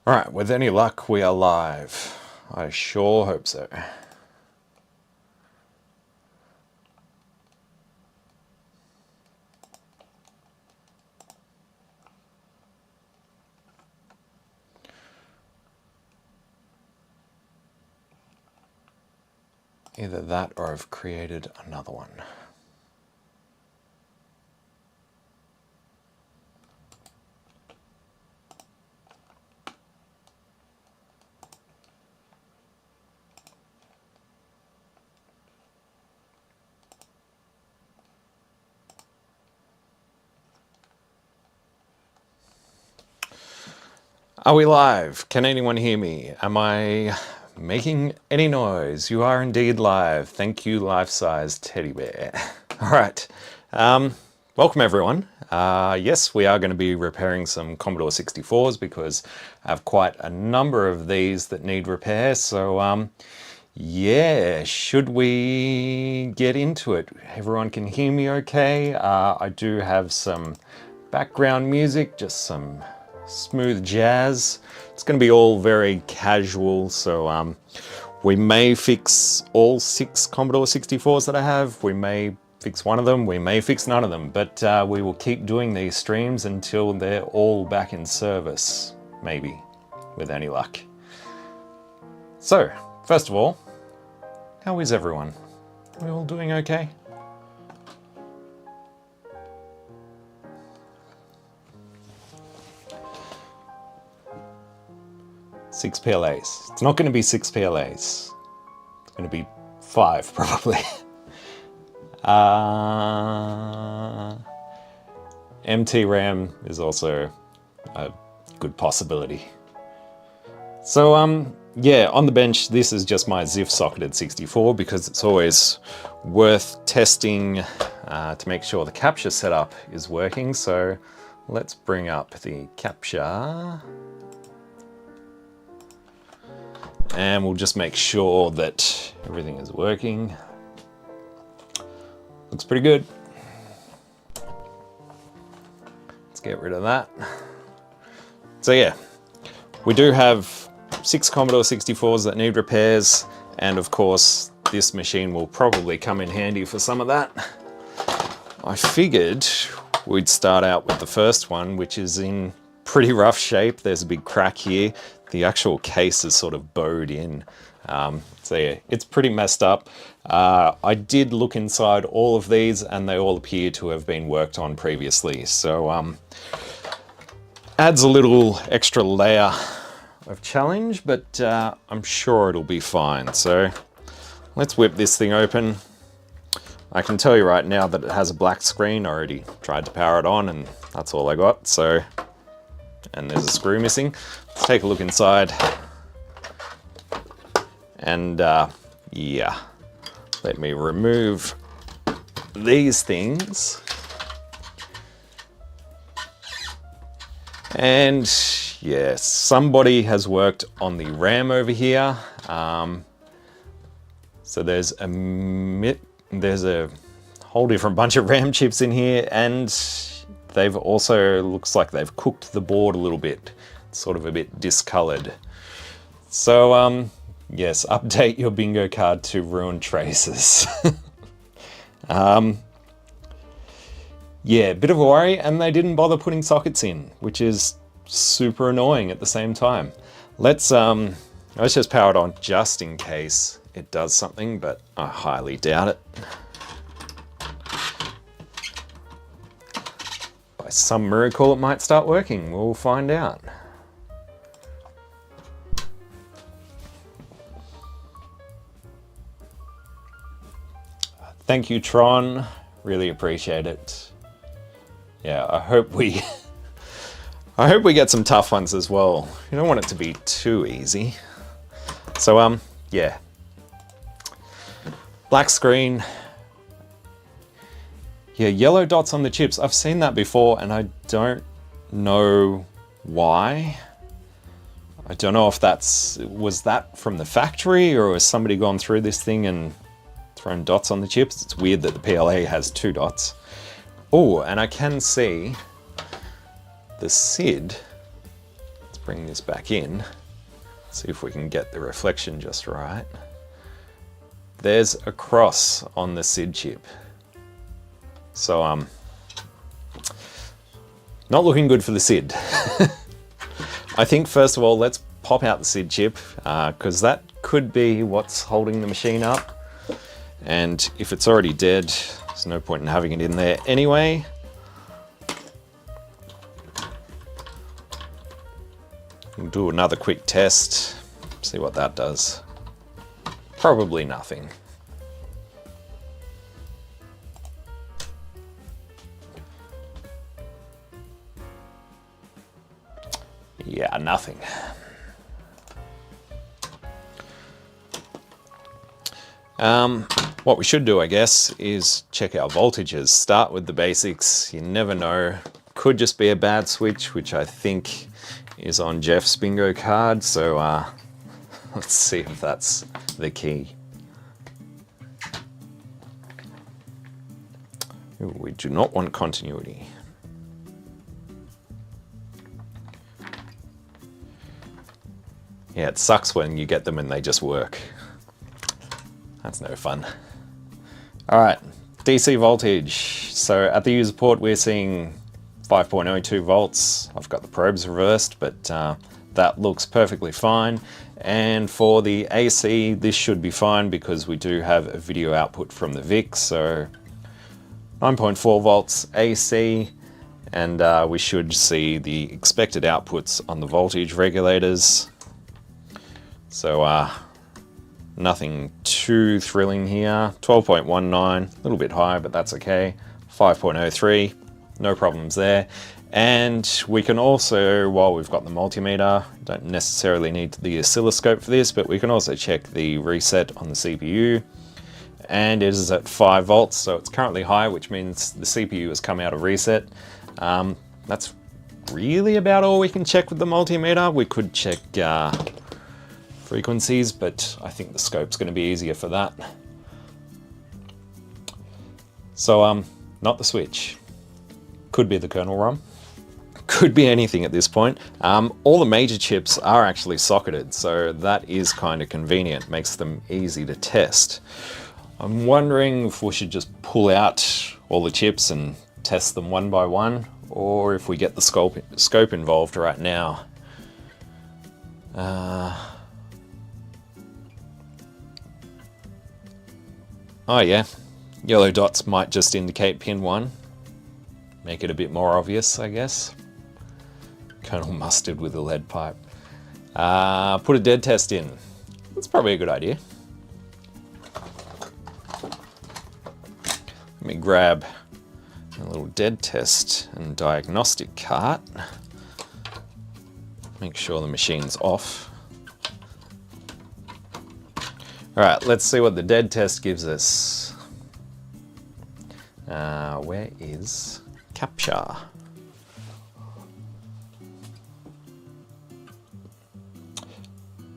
Alright, with any luck, we are live. I sure hope so. Either that or I've created another one. Are we live? Can anyone hear me? Am I making any noise? You are indeed live. Thank you, life-sized teddy bear. All right. Welcome, everyone. Yes, we are going to be repairing some Commodore 64s because I have quite a number of these that need repair. So, yeah, should we get into it? Everyone can hear me okay? I do have some background music, just some smooth jazz. It's going to be all very casual, so we may fix all 6 Commodore 64s that I have. We may fix one of them, we may fix none of them, but we will keep doing these streams until they're all back in service, maybe, with any luck. So, first of all, how is everyone? Are we all doing okay? Six PLAs. It's not going to be 6 PLAs. It's going to be 5 probably. MT RAM is also a good possibility. So yeah, on the bench, this is just my ZIF socketed 64 because it's always worth testing to make sure the capture setup is working. So let's bring up the capture. And we'll just make sure that everything is working. Looks pretty good. Let's get rid of that. So yeah, we do have 6 Commodore 64s that need repairs, and of course this machine will probably come in handy for some of that. I figured we'd start out with the first one, which is in pretty rough shape. There's a big crack here. The actual case is sort of bowed in. So yeah, it's pretty messed up. I did look inside all of these and they all appear to have been worked on previously. So adds a little extra layer of challenge, but I'm sure it'll be fine. So let's whip this thing open. I can tell you right now that it has a black screen. I already tried to power it on and that's all I got. So, and there's a screw missing. Let's take a look inside. And yeah, let me remove these things. And yeah, somebody has worked on the RAM over here. So there's a whole different bunch of RAM chips in here, and they've also, looks like they've cooked the board a little bit. It's sort of a bit discolored. So yes, update your bingo card to ruin traces. Yeah, bit of a worry, and they didn't bother putting sockets in, which is super annoying at the same time. Let's just power it on just in case it does something, but I highly doubt it. By some miracle, it might start working. We'll find out. Thank you, Tron. Really appreciate it. Yeah, I hope we get some tough ones as well. You don't want it to be too easy. So yeah. Black screen. Yeah, yellow dots on the chips. I've seen that before and I don't know why. I don't know if was that from the factory or has somebody gone through this thing and thrown dots on the chips. It's weird that the PLA has 2 dots. Oh, and I can see the SID. It's bring this back in, see if we can get the reflection just right. There's a cross on the SID chip. So, not looking good for the SID. I think first of all, let's pop out the SID chip, because that could be what's holding the machine up. And if it's already dead, there's no point in having it in there anyway. We'll do another quick test, see what that does. Probably nothing. Yeah, nothing. What we should do, I guess, is check our voltages. Start with the basics. You never know. Could just be a bad switch, which I think is on Jeff's bingo card. So let's see if that's the key. Ooh, we do not want continuity. Yeah, it sucks when you get them and they just work. That's no fun. All right, DC voltage. So at the user port, we're seeing 5.02 volts. I've got the probes reversed, but that looks perfectly fine. And for the AC, this should be fine because we do have a video output from the VIC. So 9.4 volts AC, and we should see the expected outputs on the voltage regulators. So nothing too thrilling here. 12.19, a little bit high, but that's okay. 5.03, no problems there. And we can also, while we've got the multimeter, don't necessarily need the oscilloscope for this, but we can also check the reset on the CPU. And it is at 5 volts, so it's currently high, which means the CPU has come out of reset. That's really about all we can check with the multimeter. We could check frequencies, but I think the scope's going to be easier for that. So not the switch. Could be the kernel ROM. Could be anything at this point. All the major chips are actually socketed, so that is kind of convenient. Makes them easy to test. I'm wondering if we should just pull out all the chips and test them one by one, or if we get the scope involved right now. Oh yeah, yellow dots might just indicate pin 1. Make it a bit more obvious, I guess. Kernel mustard with a lead pipe. Put a dead test in. That's probably a good idea. Let me grab a little dead test and diagnostic cart. Make sure the machine's off. All right, let's see what the dead test gives us. Where is capture?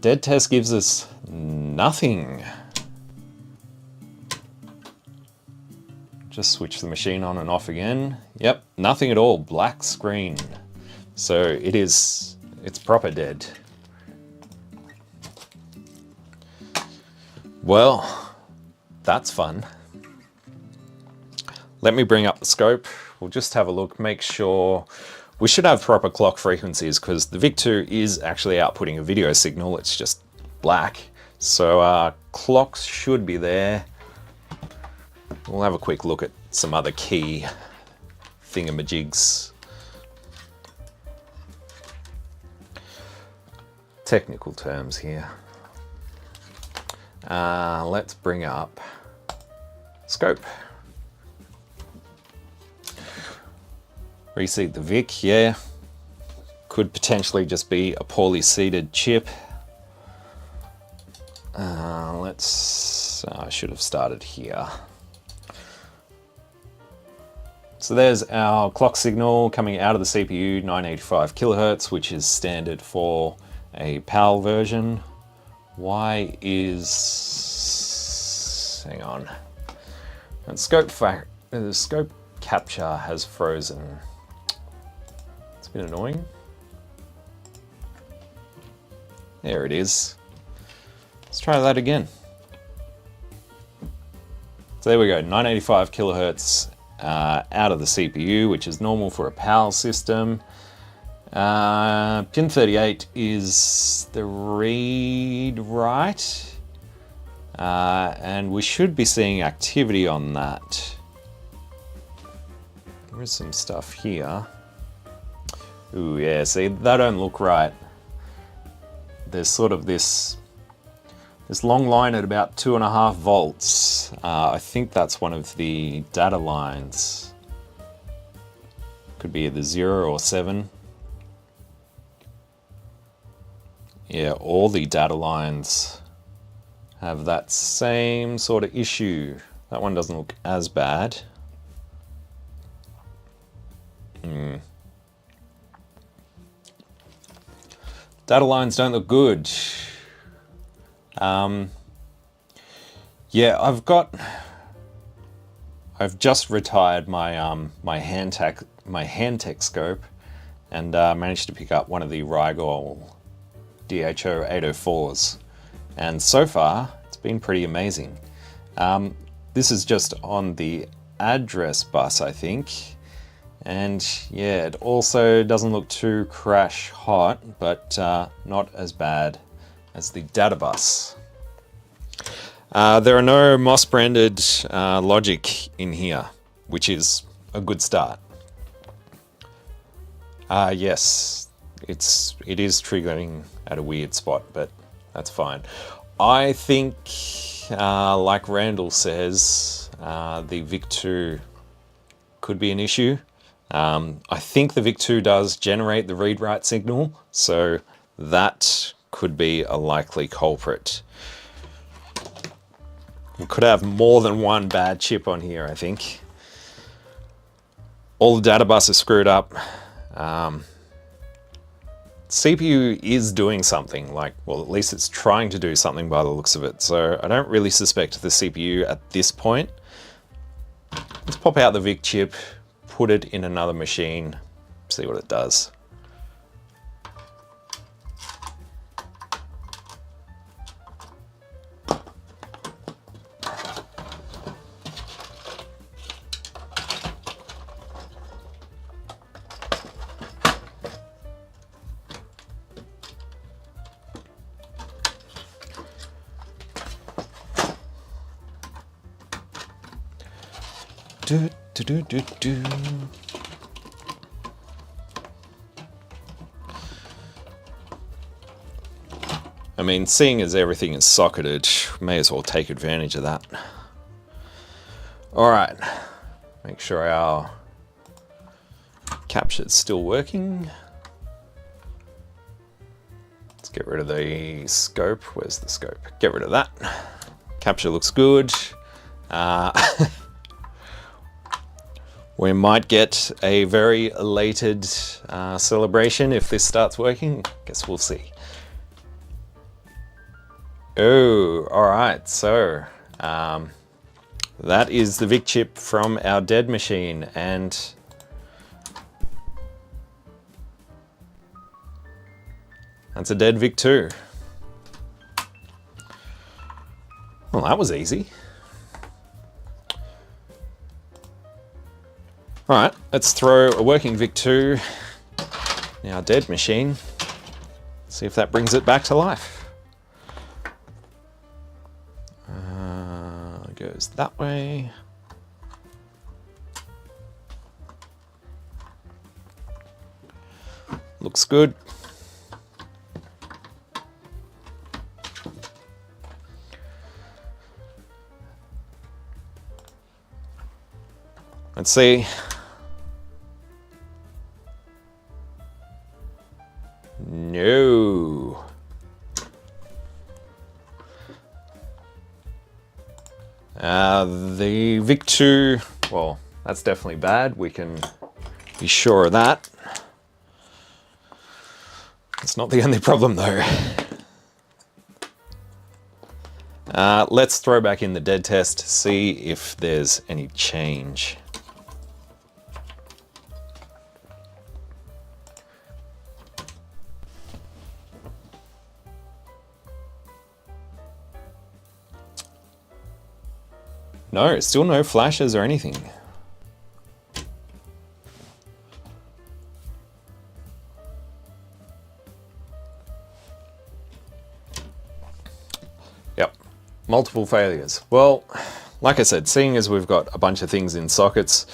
Dead test gives us nothing. Just switch the machine on and off again. Yep, nothing at all, black screen. So it's proper dead. Well, that's fun. Let me bring up the scope. We'll just have a look, make sure. We should have proper clock frequencies because the VIC-2 is actually outputting a video signal. It's just black. So clocks should be there. We'll have a quick look at some other key thingamajigs. Technical terms here. Let's bring up scope. Reseat the VIC, yeah. Could potentially just be a poorly seated chip. I should have started here. So there's our clock signal coming out of the CPU, 985 kilohertz, which is standard for a PAL version. Why is... hang on. And the scope capture has frozen. It's a bit annoying. There it is. Let's try that again. So there we go, 985 kilohertz out of the CPU, which is normal for a PAL system. Pin 38 is the read-write, and we should be seeing activity on that. There is some stuff here. Ooh, yeah, see, that don't look right. There's sort of this long line at about 2.5 volts. I think that's one of the data lines. Could be either 0 or 7. Yeah, all the data lines have that same sort of issue. That one doesn't look as bad. Data lines don't look good. Yeah, I've just retired my my Handtech scope, and managed to pick up one of the Rigol DHO 804s, and so far it's been pretty amazing. This is just on the address bus, I think, and yeah, it also doesn't look too crash hot, but not as bad as the data bus. There are no MOS branded logic in here, which is a good start. Yes, it is triggering at a weird spot, but that's fine. I think, like Randall says, the VIC-2 could be an issue. I think the VIC-2 does generate the read-write signal, so that could be a likely culprit. We could have more than one bad chip on here, I think. All the data bus is screwed up. CPU is doing something, well, at least it's trying to do something by the looks of it. So I don't really suspect the CPU at this point. Let's pop out the VIC chip, put it in another machine, see what it does. Do, do, do, do, do. I mean, seeing as everything is socketed, may as well take advantage of that. All right, make sure our capture's still working. Let's get rid of the scope. Where's the scope? Get rid of that. Capture looks good. We might get a very elated celebration if this starts working. Guess we'll see. Oh, all right. So that is the VIC chip from our dead machine, and that's a dead VIC-2. Well, that was easy. All right, let's throw a working VIC-2 in our dead machine. See if that brings it back to life. Goes that way. Looks good. Let's see. No. The VIC-2, well, that's definitely bad. We can be sure of that. It's not the only problem though. Let's throw back in the dead test, see if there's any change. No, still no flashes or anything. Yep, multiple failures. Well, like I said, seeing as we've got a bunch of things in sockets,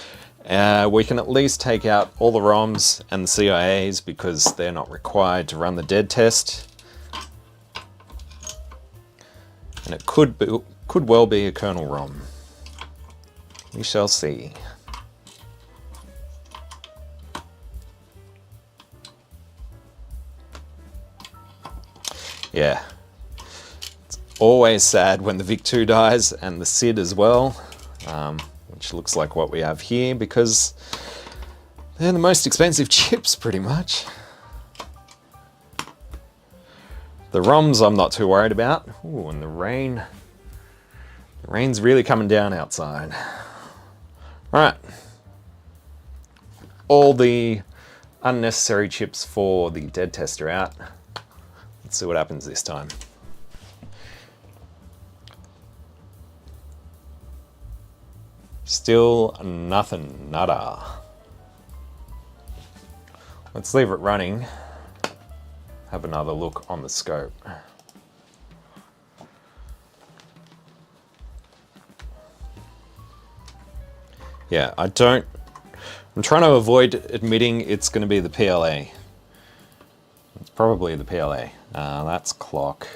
we can at least take out all the ROMs and the CIAs because they're not required to run the dead test. And it could well be a kernel ROM. We shall see. Yeah. It's always sad when the VIC-2 dies and the SID as well, which looks like what we have here because they're the most expensive chips pretty much. The ROMs I'm not too worried about. Ooh, and the rain. The rain's really coming down outside. Alright. All the unnecessary chips for the dead test are out. Let's see what happens this time. Still nothing, nada. Let's leave it running. Have another look on the scope. Yeah, I'm trying to avoid admitting it's going to be the PLA. It's probably the PLA. That's clock.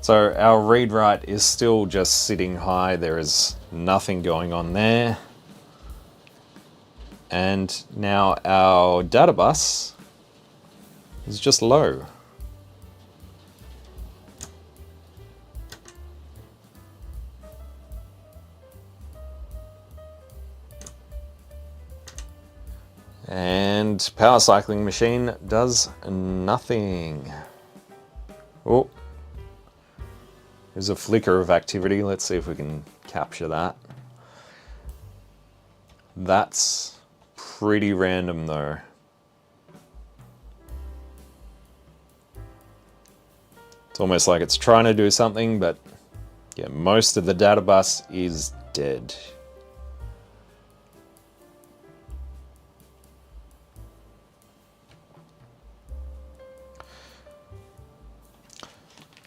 So our read-write is still just sitting high. There is nothing going on there. And now our data bus is just low. And power cycling machine does nothing. Oh, there's a flicker of activity. Let's see if we can capture that. That's pretty random though. It's almost like it's trying to do something, but yeah, most of the data bus is dead.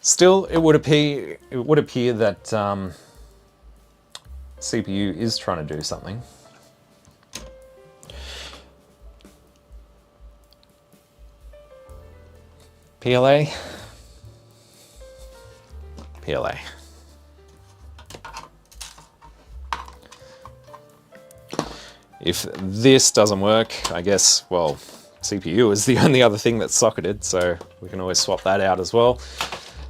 Still, it would appear that CPU is trying to do something. PLA. PLA. If this doesn't work, I guess, well, CPU is the only other thing that's socketed, so we can always swap that out as well.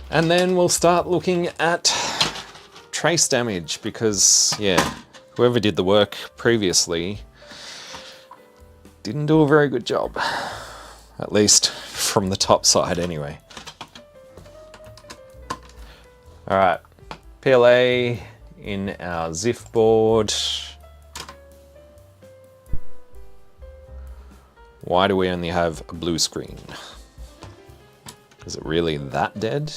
And then we'll start looking at trace damage because, yeah, whoever did the work previously didn't do a very good job. At least from the top side anyway. Alright, PLA in our ZIF board. Why do we only have a blue screen? Is it really that dead?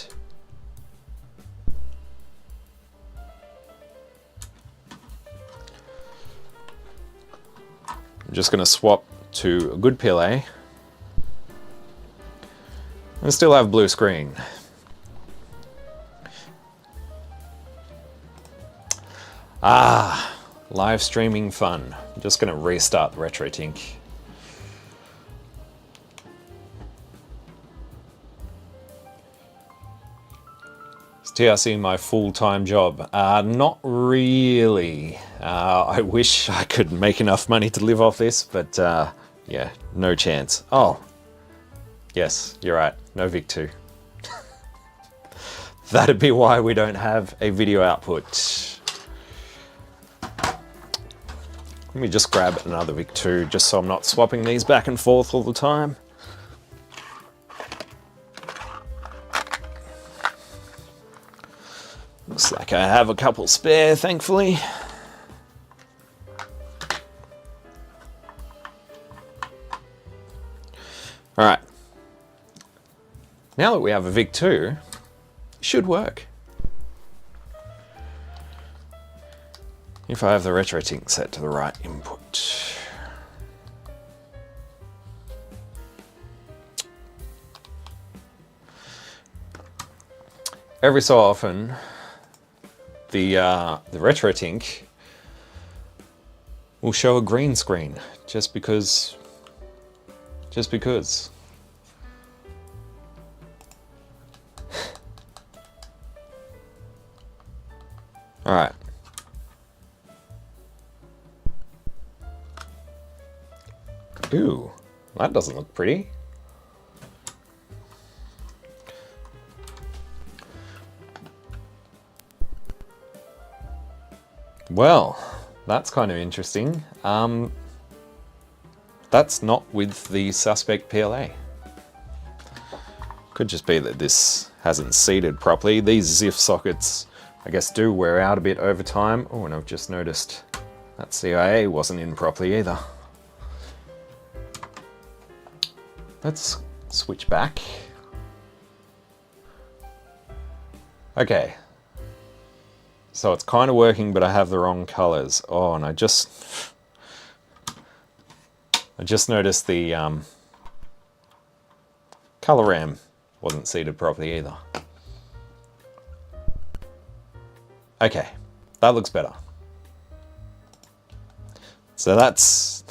I'm just going to swap to a good PLA and still have blue screen. Ah, live streaming fun. I'm just going to restart the RetroTink. Is TRC my full-time job? Not really. I wish I could make enough money to live off this, but yeah, no chance. Oh, yes, you're right. No VIC-2. That'd be why we don't have a video output. Let me just grab another VIC-2 just so I'm not swapping these back and forth all the time. Looks like I have a couple spare, thankfully. Alright. Now that we have a VIC-2, it should work. If I have the RetroTink set to the right input. Every so often, the RetroTink will show a green screen just because. All right. Ooh, that doesn't look pretty. Well, that's kind of interesting. That's not with the suspect PLA. Could just be that this hasn't seated properly. These ZIF sockets, I guess, do wear out a bit over time. Oh, and I've just noticed that CIA wasn't in properly either. Let's switch back. Okay. So it's kind of working, but I have the wrong colors. Oh, and I just noticed the color RAM wasn't seated properly either. Okay, that looks better. So that's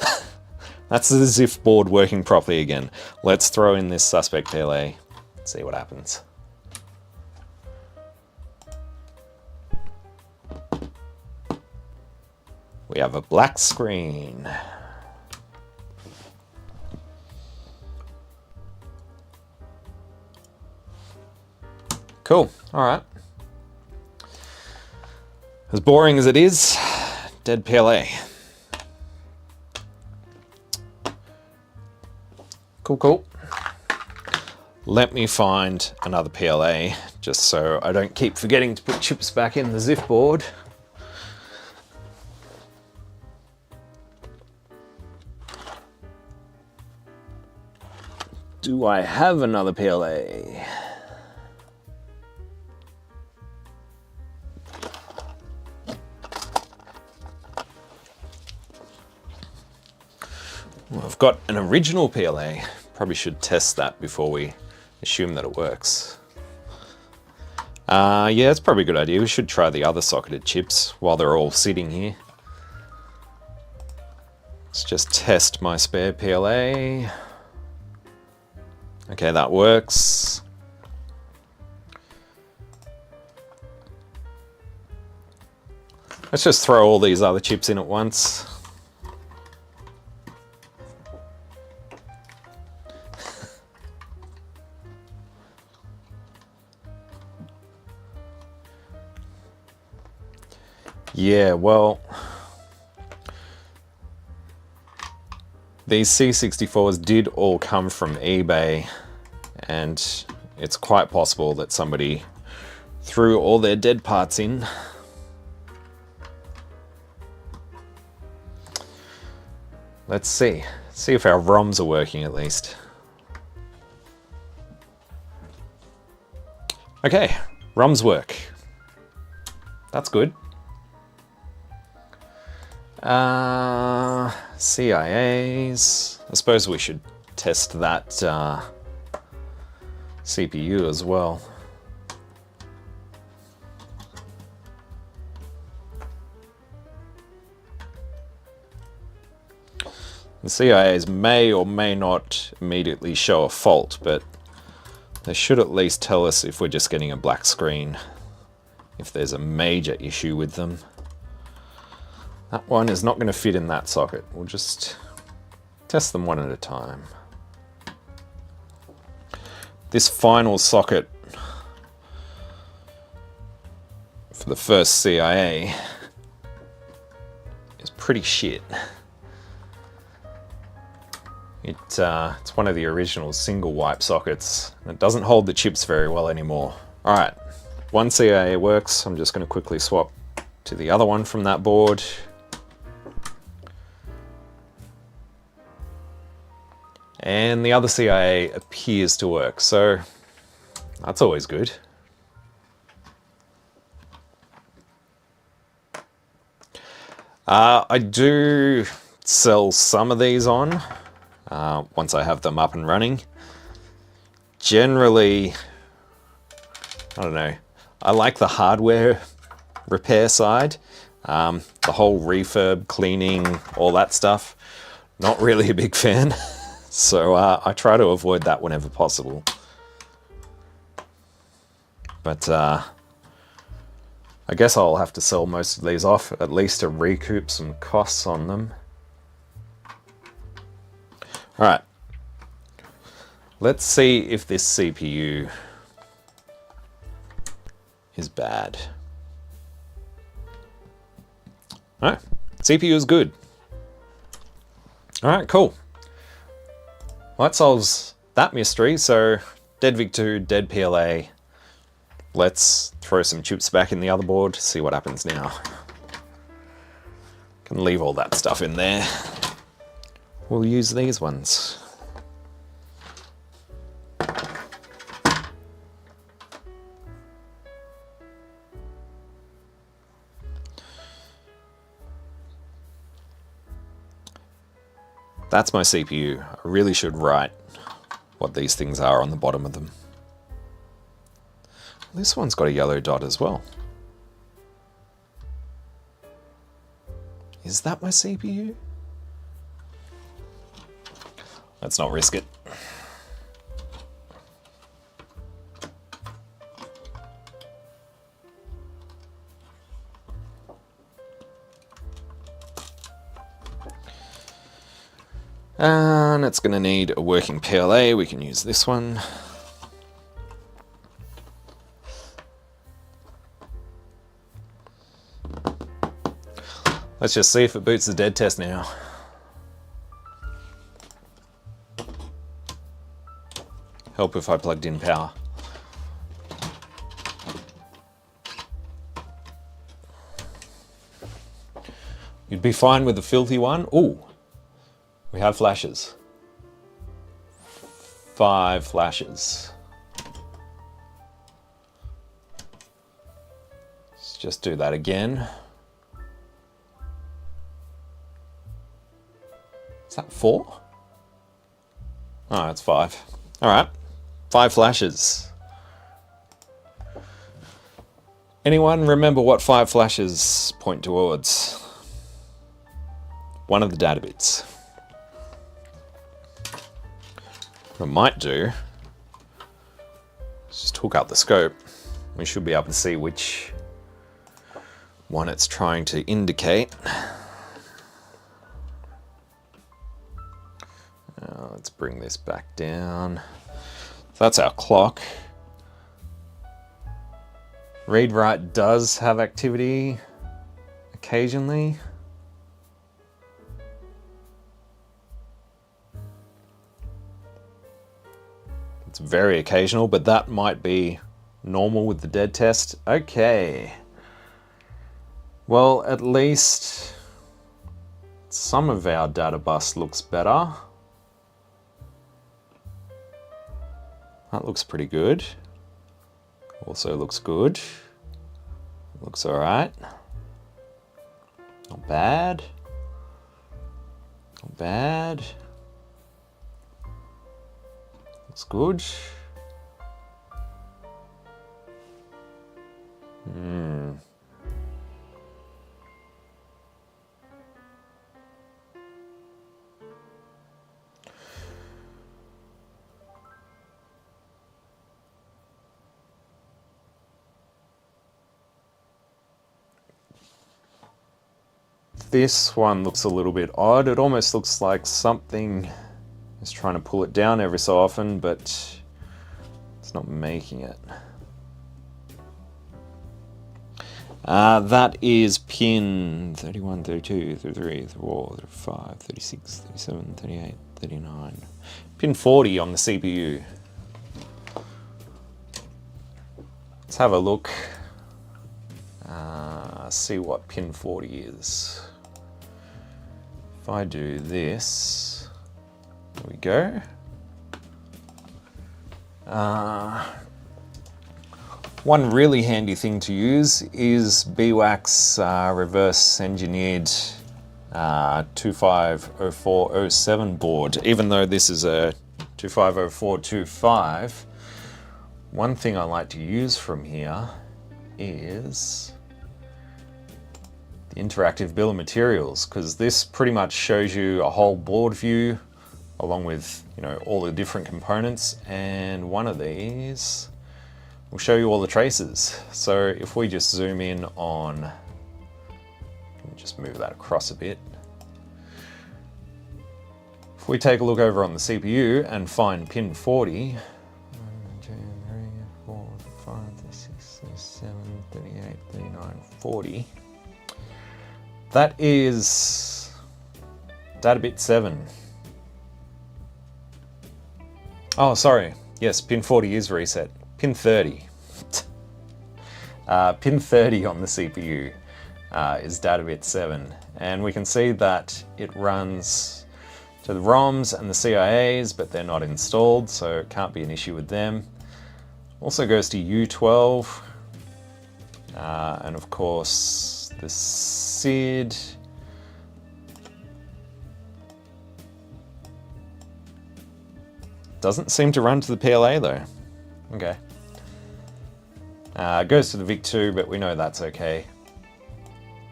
that's the ZIF board working properly again. Let's throw in this suspect PLA, see what happens. We have a black screen. Cool, all right. As boring as it is, dead PLA. Cool. Let me find another PLA, just so I don't keep forgetting to put chips back in the ZIF board. Do I have another PLA? Well, I've got an original PLA. Probably should test that before we assume that it works. Yeah, it's probably a good idea. We should try the other socketed chips while they're all sitting here. Let's just test my spare PLA. Okay, that works. Let's just throw all these other chips in at once. Yeah, well, these C64s did all come from eBay, and it's quite possible that somebody threw all their dead parts in. Let's see if our ROMs are working at least. Okay, ROMs work. That's good. CIAs. I suppose we should test that CPU as well. The CIAs may or may not immediately show a fault, but they should at least tell us if we're just getting a black screen, if there's a major issue with them. That one is not going to fit in that socket. We'll just test them one at a time. This final socket for the first CIA is pretty shit. It's one of the original single wipe sockets, and it doesn't hold the chips very well anymore. All right, one CIA works. I'm just going to quickly swap to the other one from that board. And the other CIA appears to work, so that's always good. I do sell some of these on once I have them up and running. Generally, I don't know, I like the hardware repair side. The whole refurb, cleaning, all that stuff, not really a big fan. So I try to avoid that whenever possible. But I guess I'll have to sell most of these off, at least to recoup some costs on them. Alright, let's see if this CPU is bad. Alright, CPU is good. Alright, cool. Well, that solves that mystery. So, dead VIC2, dead PLA. Let's throw some chips back in the other board, see what happens now. Can leave all that stuff in there. We'll use these ones. That's my CPU. I really should write what these things are on the bottom of them. This one's got a yellow dot as well. Is that my CPU? Let's not risk it. And it's going to need a working PLA. We can use this one. Let's just see if it boots the dead test now. Help if I plugged in power. You'd be fine with the filthy one. Ooh, we have flashes. 5 flashes. Let's just do that again. Is that 4? Oh, it's 5. All right, 5 flashes. Anyone remember what 5 flashes point towards? One of the data bits. What I might do is just hook up the scope. We should be able to see which one it's trying to indicate. Let's bring this back down. So that's our clock. Read write does have activity occasionally. It's very occasional, but that might be normal with the dead test. Okay. Well, at least some of our data bus looks better. That looks pretty good. Also looks good. Looks alright. Not bad. Not bad. Looks good. This one looks a little bit odd. It almost looks like something is trying to pull it down every so often, but it's not making it. That is pin 31, 32, 33, 34, 35, 36, 37, 38, 39. Pin 40 on the CPU. Let's have a look. See what pin 40 is. If I do this, there we go. One really handy thing to use is BWAC's reverse engineered 250407 board, even though this is a 250425. One thing I like to use from here is the interactive bill of materials, because this pretty much shows you a whole board view along with, you know, all the different components, and one of these will show you all the traces. So if we just zoom in on, let me just move that across a bit. If we take a look over on the CPU and find pin 40, 1, 2, 3, 4, 5, 6, 7, 38, 39, 40. That is data bit 7. Oh, sorry. Yes, pin 40 is reset. Pin 30. Pin 30 on the CPU is data bit 7. And we can see that it runs to the ROMs and the CIAs, but they're not installed, so it can't be an issue with them. Also goes to U12. And of course, the SID. Doesn't seem to run to the PLA though. Okay. Goes to the VIC2, but we know that's okay.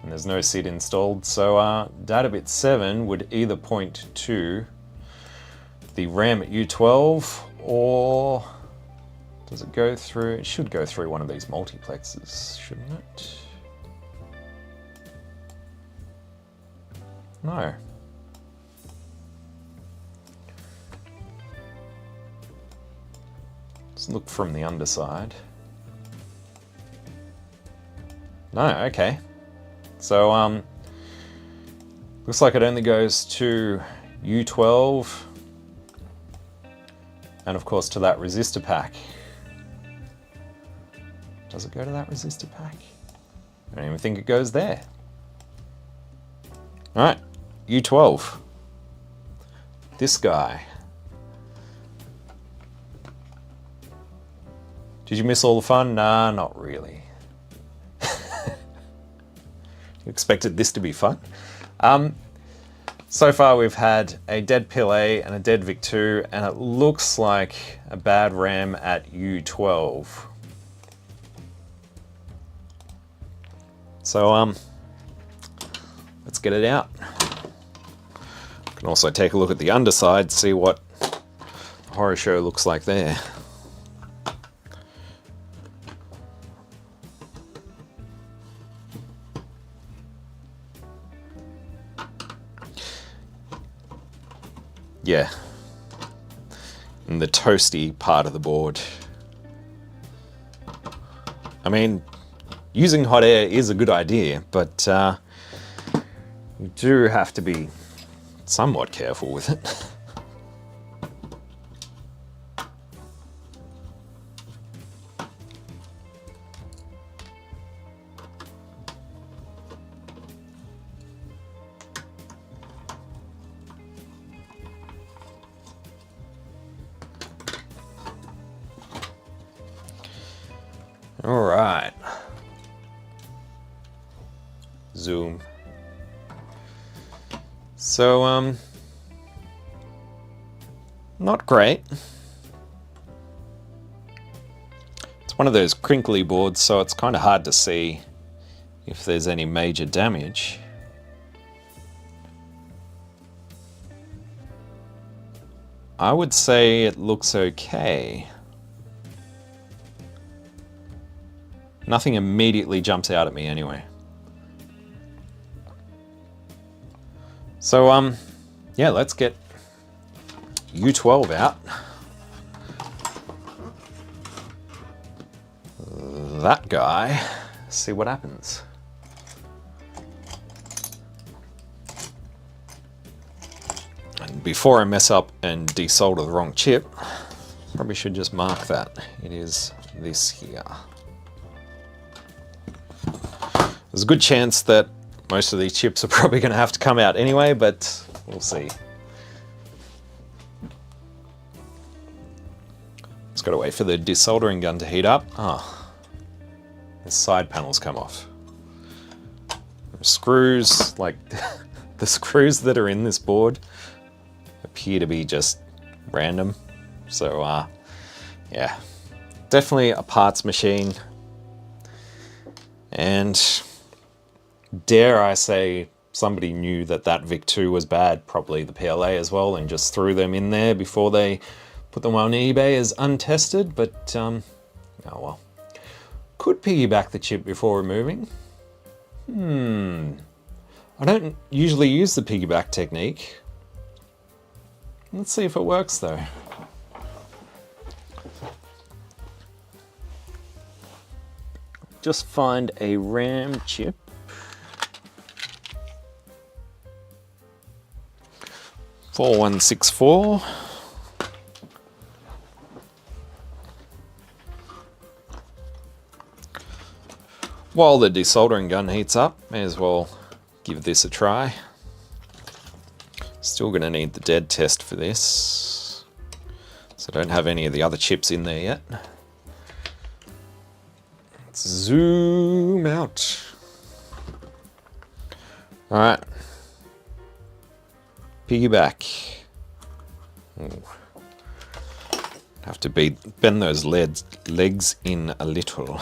And there's no SID installed, so data bit 7 would either point to the RAM at U12, or does it go through? It should go through one of these multiplexes, shouldn't it? No. Let's look from the underside. No, okay. So, looks like it only goes to U12, and of course to that resistor pack. Does it go to that resistor pack? I don't even think it goes there. Alright, U12. This guy. Did you miss all the fun? Nah, not really. You expected this to be fun? So far we've had a dead PLA and a dead VIC2, and it looks like a bad RAM at U12. So let's get it out. You can also take a look at the underside, see what the horror show looks like there. Yeah, and the toasty part of the board. I mean, using hot air is a good idea, but you do have to be somewhat careful with it. All right. Zoom. So, not great. It's one of those crinkly boards, so it's kind of hard to see if there's any major damage. I would say it looks okay. Nothing immediately jumps out at me anyway. So, yeah, let's get U12 out. That guy, see what happens. And before I mess up and desolder the wrong chip, probably should just mark that. It is this here. There's a good chance that most of these chips are probably going to have to come out anyway, but we'll see. Just got to wait for the desoldering gun to heat up. Ah, the side panels come off. Screws, like the screws that are in this board appear to be just random. So yeah, definitely a parts machine. And dare I say, somebody knew that that VIC-2 was bad, probably the PLA as well, and just threw them in there before they put them on eBay as untested, but oh well. Could piggyback the chip before removing. I don't usually use the piggyback technique. Let's see if it works though. Just find a RAM chip. .4164. While the desoldering gun heats up, may as well give this a try. Still gonna need the dead test for this, so I don't have any of the other chips in there yet. Let's zoom out. All right, piggyback. Ooh. Have to bend those legs in a little.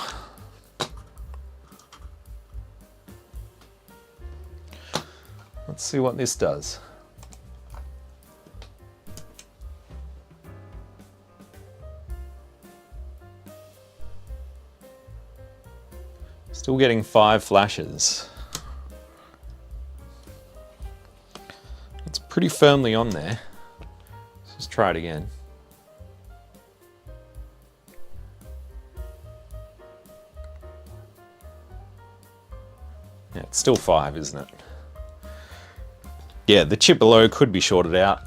Let's see what this does. Still getting 5 flashes. It's pretty firmly on there. Let's just try it again. Yeah, it's still 5, isn't it? Yeah, the chip below could be shorted out.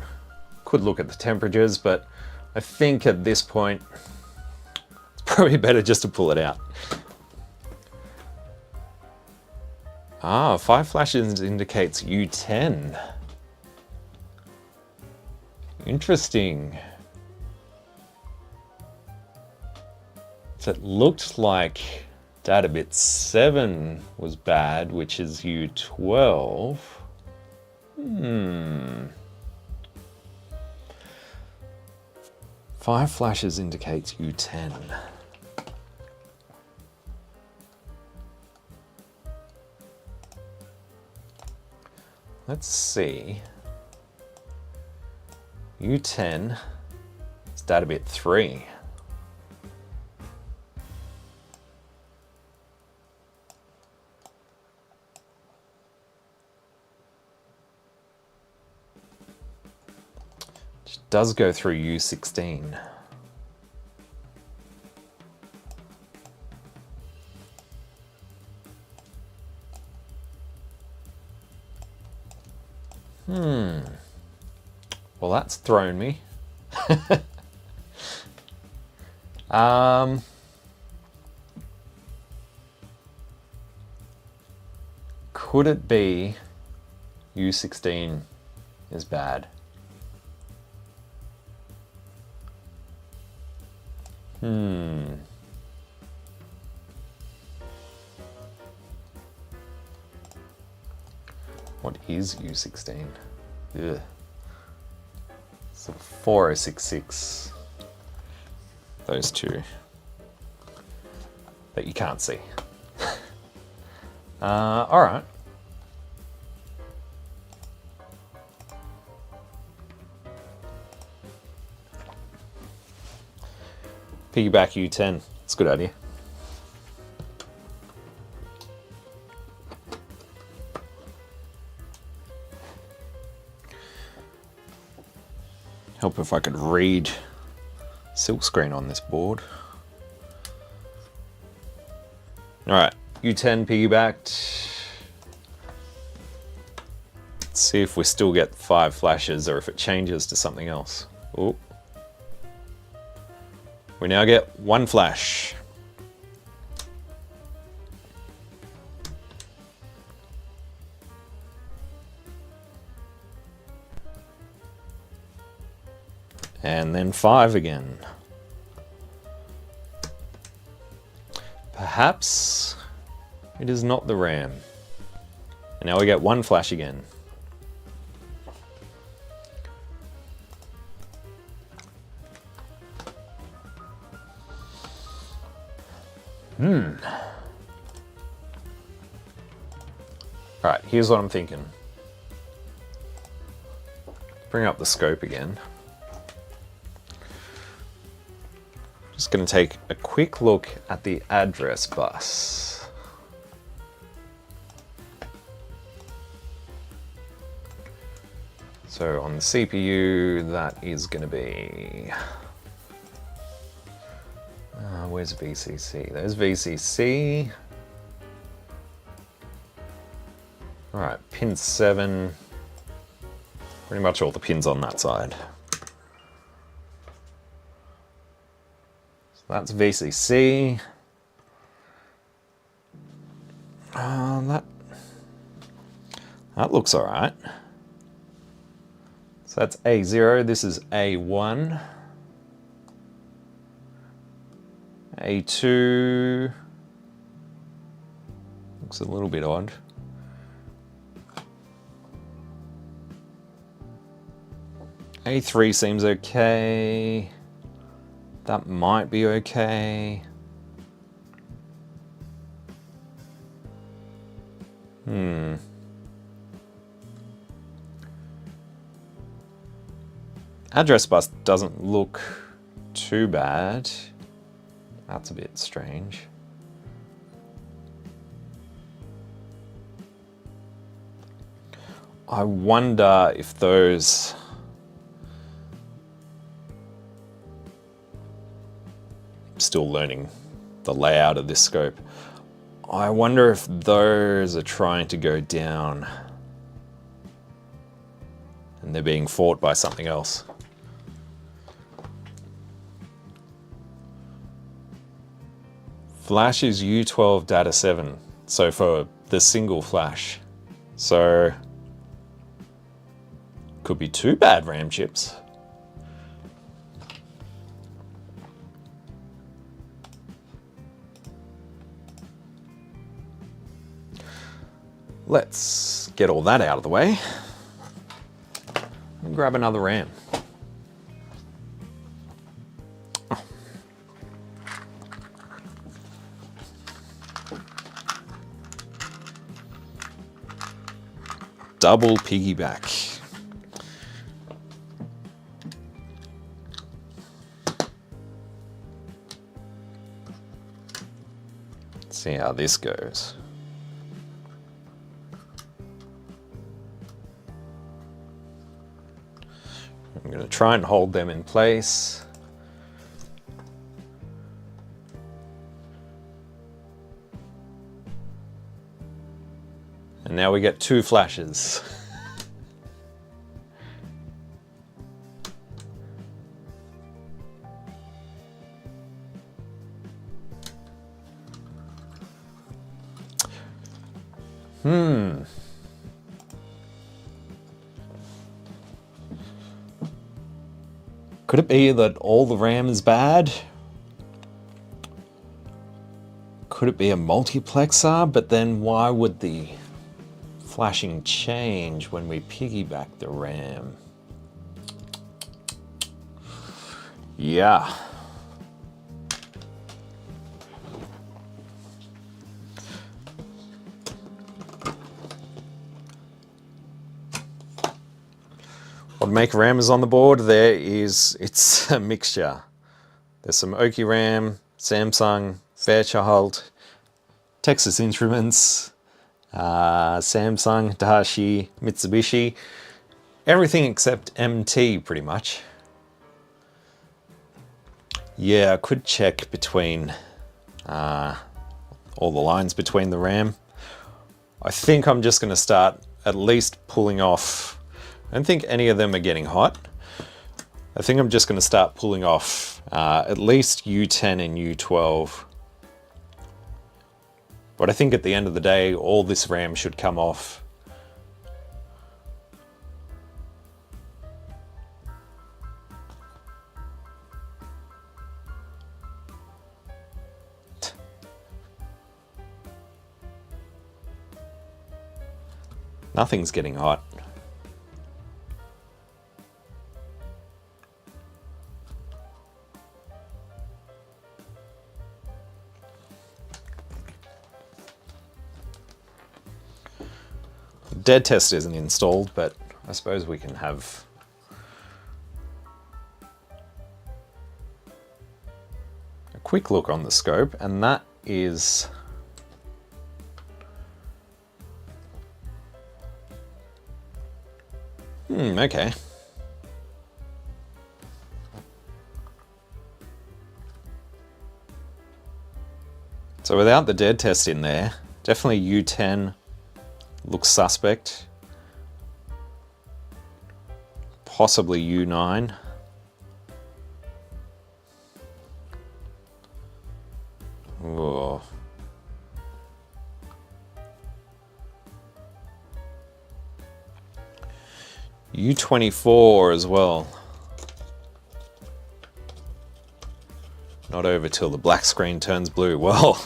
Could look at the temperatures, but I think at this point, it's probably better just to pull it out. Ah, 5 flashes indicates U10. Interesting. So it looked like data bit 7 was bad, which is U12. 5 flashes indicates U10. Let's see. U10 is data bit 3. Which does go through U16. Well, that's thrown me. Could it be U16 is bad? What is U16? Ugh. So 4066. Those two that you can't see. All right. Piggyback U10. It's a good idea. Help if I could read silkscreen on this board. All right, U10 piggybacked. Let's see if we still get 5 flashes or if it changes to something else. Oh. We now get 1 flash. And then 5 again. Perhaps it is not the RAM. And now we get 1 flash again. Alright, here's what I'm thinking. Bring up the scope again. Just going to take a quick look at the address bus. So on the CPU, that is going to be... where's VCC? There's VCC. Alright, pin 7. Pretty much all the pins on that side. So that's VCC. That looks alright. So that's A0, this is A1. A2 looks a little bit odd. A3 seems okay. That might be okay. Address bus doesn't look too bad. That's a bit strange. I wonder if those... Still learning the layout of this scope. I wonder if those are trying to go down and they're being fought by something else. Flash is U12 data 7, so for the single flash. So could be 2 bad RAM chips. Let's get all that out of the way and grab another RAM. Double piggyback. Let's see how this goes. I'm going to try and hold them in place. And now we get 2 flashes. Could it be that all the RAM is bad? Could it be a multiplexer? But then why would the flashing change when we piggyback the RAM? Yeah. What maker RAM is on the board? It's a mixture. There's some Oki RAM, Samsung, Fairchild, Texas Instruments, Samsung, Dahashi, Mitsubishi, everything except MT pretty much. Yeah, I could check between all the lines between the RAM. I think I'm just going to start at least pulling off. I don't think any of them are getting hot. I think I'm just going to start pulling off at least U10 and U12. But I think at the end of the day, all this RAM should come off. Nothing's getting hot. dead test isn't installed, but I suppose we can have a quick look on the scope, and that is okay. So without the dead test in there, definitely U10 looks suspect. Possibly U9. Whoa. U24 as well. Not over till the black screen turns blue. Well,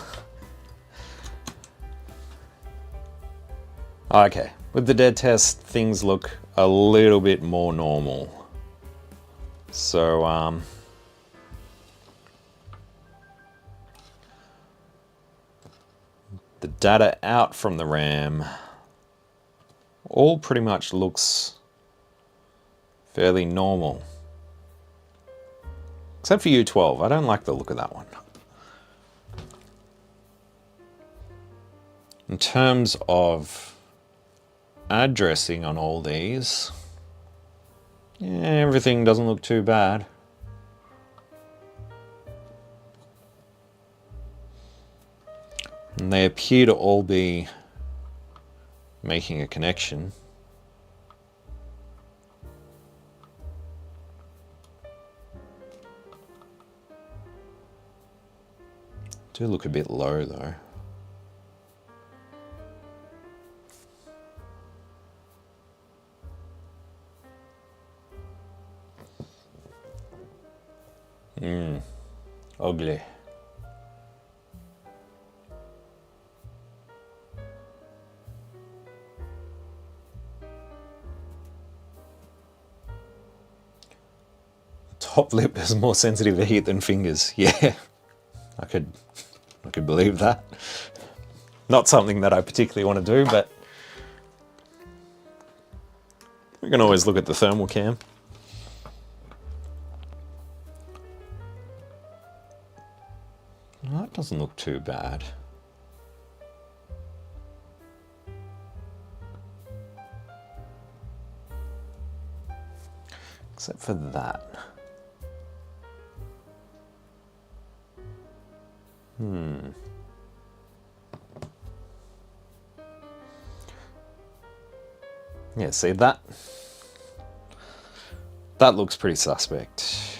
okay. With the dead test, things look a little bit more normal. So, the data out from the RAM all pretty much looks fairly normal. Except for U12, I don't like the look of that one. In terms of addressing on all these, yeah, everything doesn't look too bad. And they appear to all be making a connection. Do look a bit low though. Ugly. Top lip is more sensitive to heat than fingers. Yeah, I could believe that. Not something that I particularly want to do, but we can always look at the thermal cam. Well, that doesn't look too bad. Except for that. Yeah, see that? That looks pretty suspect.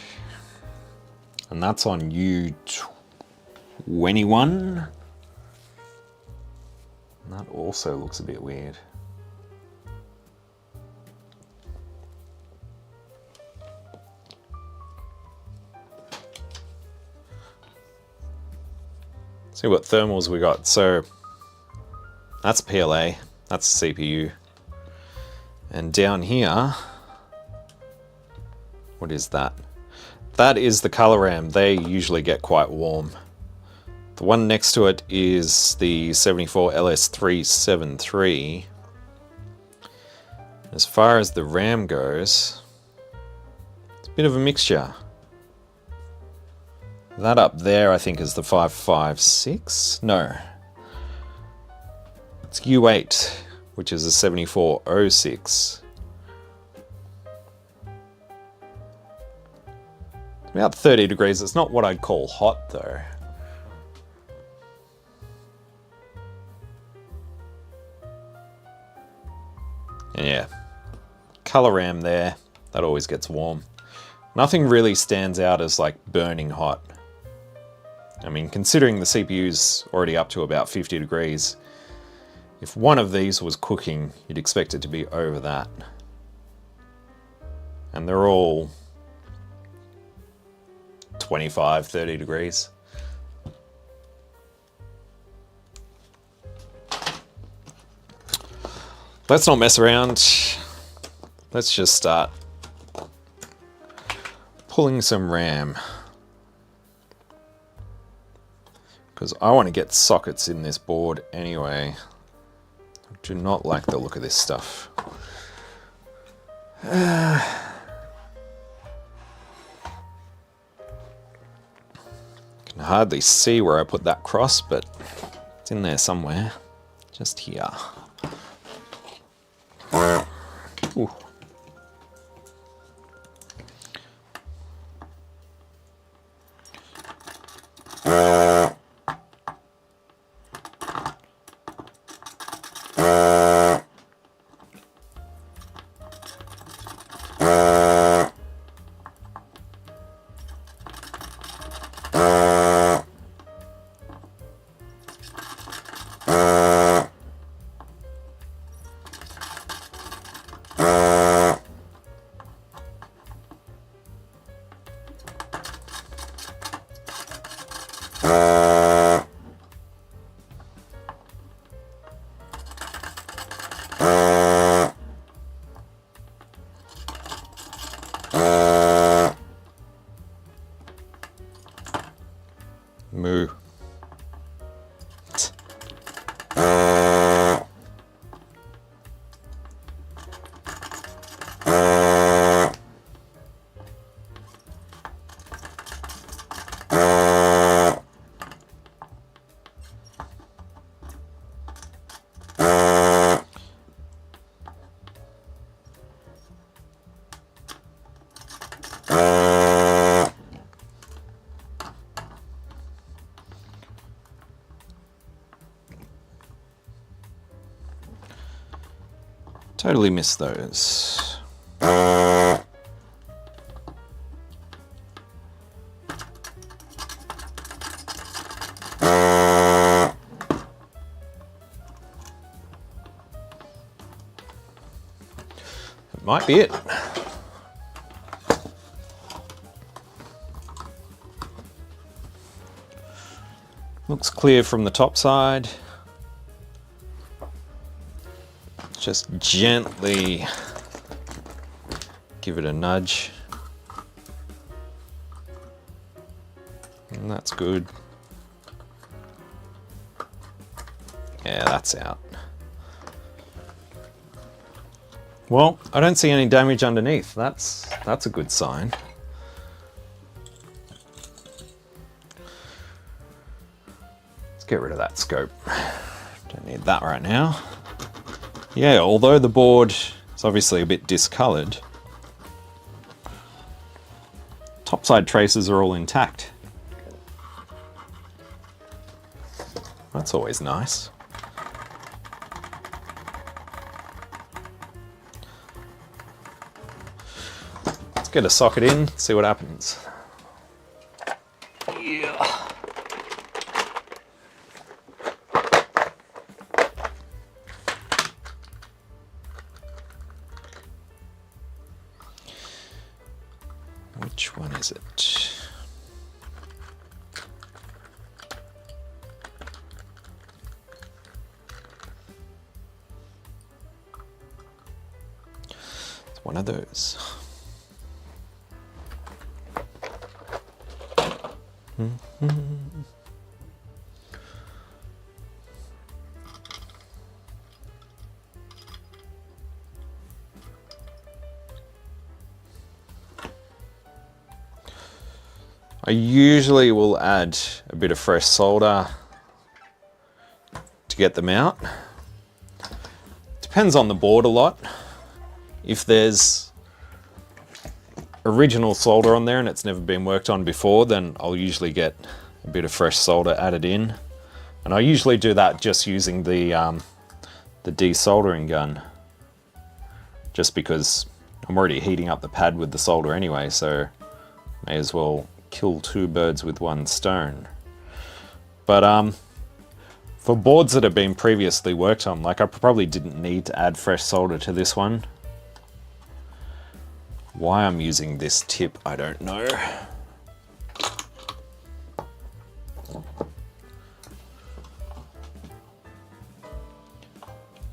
And that's on U21. And that also looks a bit weird. See what thermals we got. So that's PLA, that's the CPU. And down here, what is that? That is the color RAM. They usually get quite warm. The one next to it is the 74 LS373. As far as the RAM goes, it's a bit of a mixture. That up there, I think, is the 556. No. It's U8, which is a 7406. About 30 degrees. It's not what I'd call hot, though. And yeah, color RAM there. That always gets warm. Nothing really stands out as like burning hot. I mean, considering the CPU's already up to about 50 degrees, if one of these was cooking, you'd expect it to be over that. And they're all 25, 30 degrees. Let's not mess around. Let's just start pulling some RAM. Because I want to get sockets in this board anyway. Do not like the look of this stuff. Can hardly see where I put that cross, but it's in there somewhere. Just here. Ooh. Moo. Totally missed those. That might be it. Looks clear from the top side. Just gently give it a nudge. And that's good. Yeah, that's out. Well, I don't see any damage underneath. That's a good sign. Let's get rid of that scope. Don't need that right now. Yeah, although the board is obviously a bit discolored, topside traces are all intact. That's always nice. Let's get a socket in, see what happens. Yeah. Which one is it? It's one of those. I usually will add a bit of fresh solder to get them out. Depends on the board a lot. If there's original solder on there and it's never been worked on before, then I'll usually get a bit of fresh solder added in. And I usually do that just using the desoldering gun, just because I'm already heating up the pad with the solder anyway, so may as well kill two birds with one stone. But for boards that have been previously worked on, like I probably didn't need to add fresh solder to this one. Why I'm using this tip, I don't know.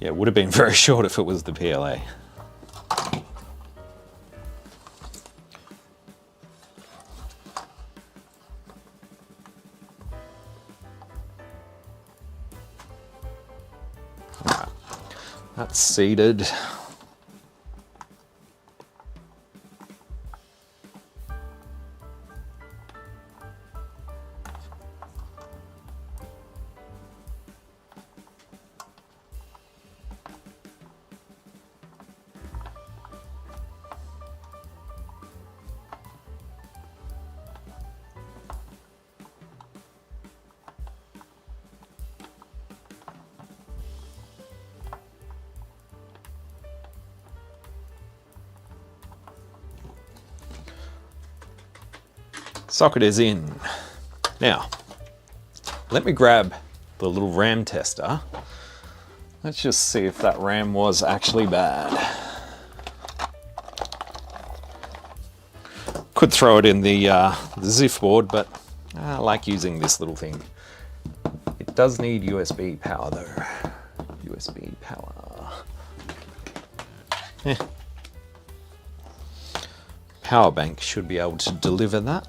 Yeah, it would have been very short if it was the PLA. That's seated. Socket is in. Now, let me grab the little RAM tester. Let's just see if that RAM was actually bad. Could throw it in the ZIF board, but I like using this little thing. It does need USB power though. USB power. Power bank should be able to deliver that.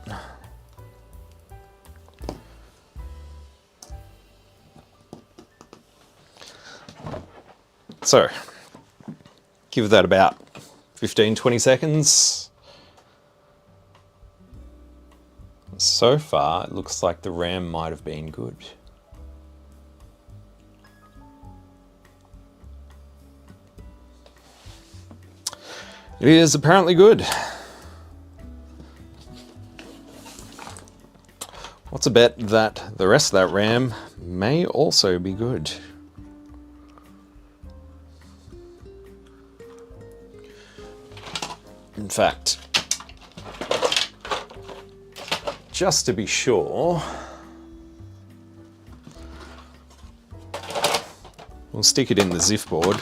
So, give that about 15-20 seconds. So far, it looks like the RAM might have been good. It is apparently good. What's a bet that the rest of that RAM may also be good? In fact, just to be sure, we'll stick it in the ZIF board,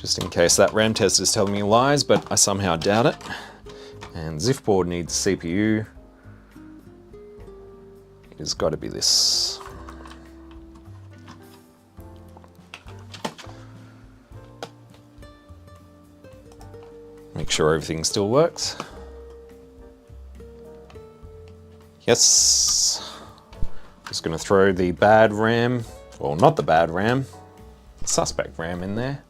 just in case that RAM test is telling me lies, but I somehow doubt it. And ZIF board needs CPU. It has got to be this. Make sure everything still works. Yes. Just going to throw the bad RAM, well, not the bad RAM, the suspect RAM in there.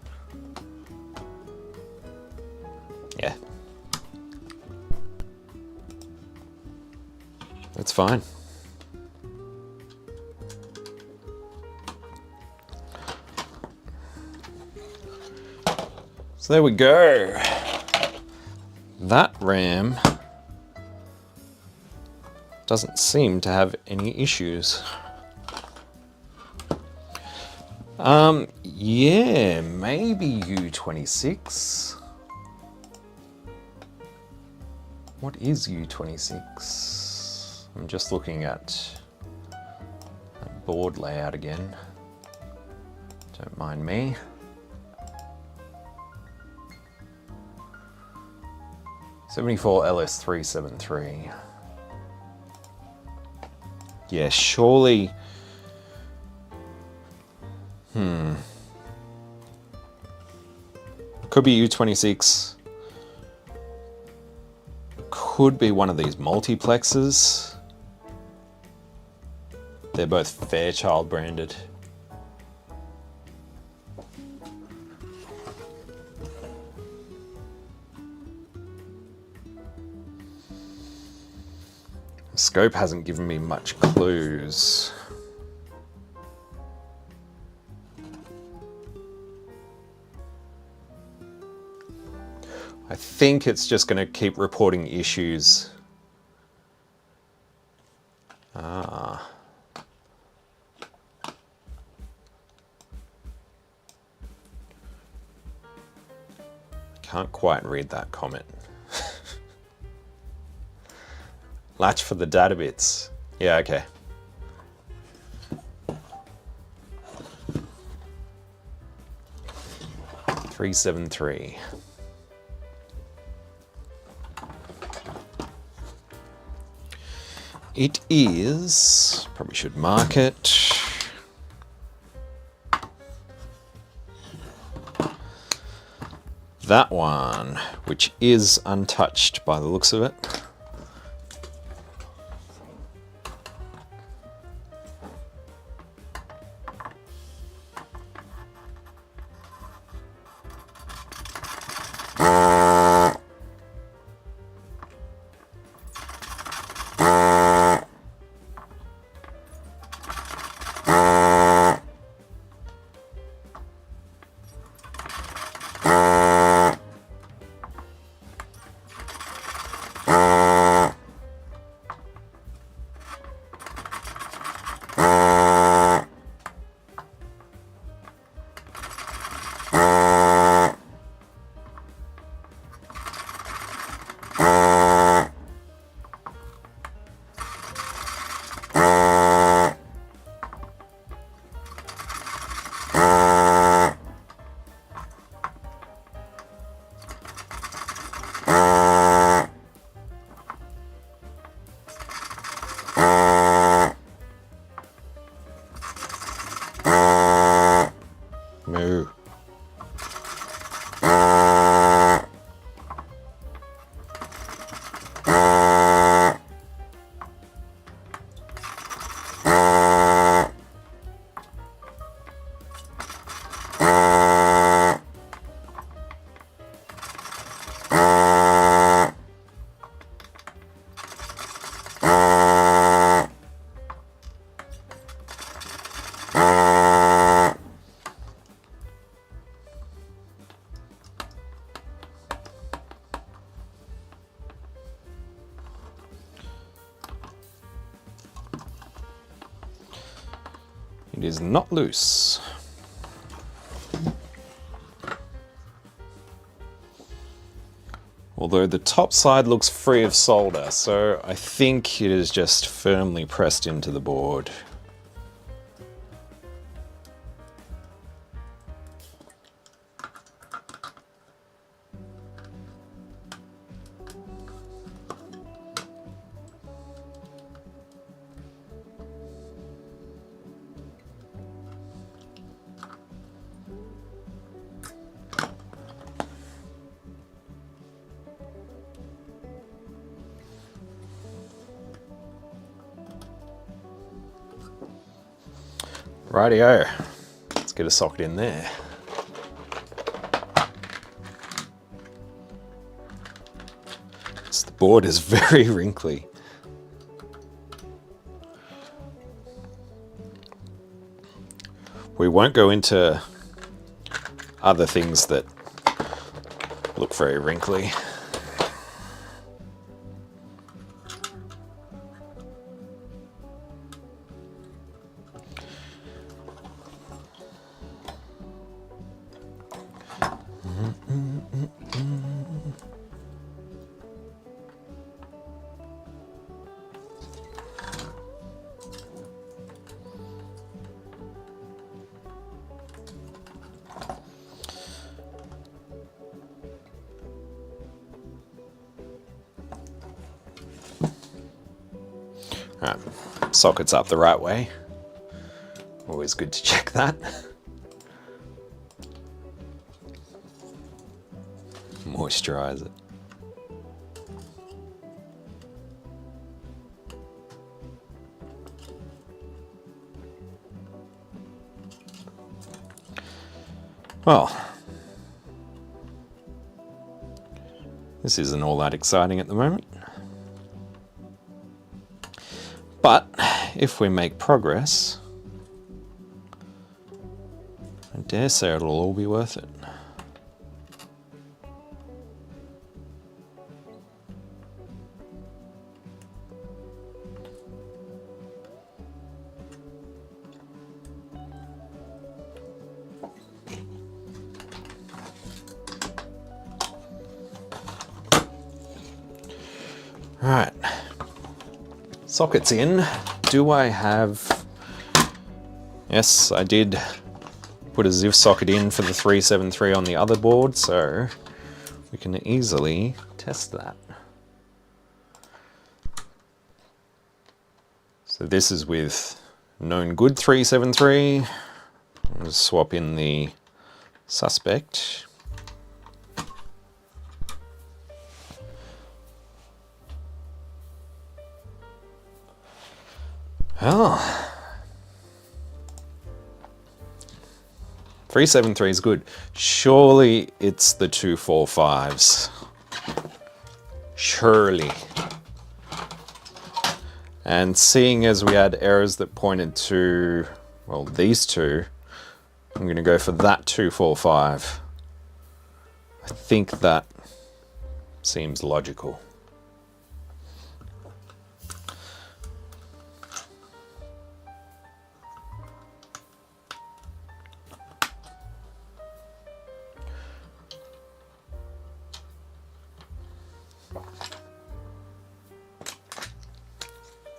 Yeah. That's fine. So there we go. That RAM doesn't seem to have any issues. Yeah, maybe U26. What is U26? I'm just looking at that board layout again. Don't mind me. '74 LS373. Yeah, surely. Could be U26. Could be one of these multiplexes. They're both Fairchild branded. The scope hasn't given me much clues. I think it's just going to keep reporting issues. Can't quite read that comment. Latch for the data bits. Yeah, okay. .373. It is, probably should mark it. That one, which is untouched by the looks of it. It is not loose. Although the top side looks free of solder, so I think it is just firmly pressed into the board. Rightio, let's get a socket in there. The board is very wrinkly. We won't go into other things that look very wrinkly. Alright, socket's up the right way. Always good to check that. Moisturize it. Well, this isn't all that exciting at the moment. But if we make progress, I dare say it'll all be worth it. Right. Sockets in. Do I have... Yes, I did put a ZIF socket in for the 373 on the other board, so we can easily test that. So this is with known good 373. I'll just swap in the suspect. Oh, 373 is good. Surely it's the 245s. Surely. And seeing as we had errors that pointed to, well, these two, I'm going to go for that 245. I think that seems logical.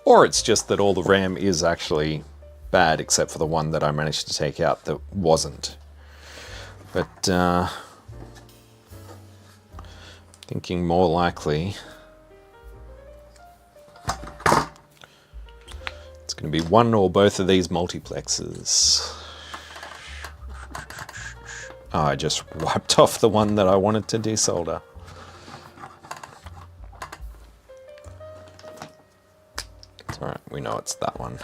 Or it's just that all the RAM is actually bad except for the one that I managed to take out that wasn't. But thinking more likely it's going to be one or both of these multiplexes. Oh, I just wiped off the one that I wanted to desolder. Alright, we know it's that one.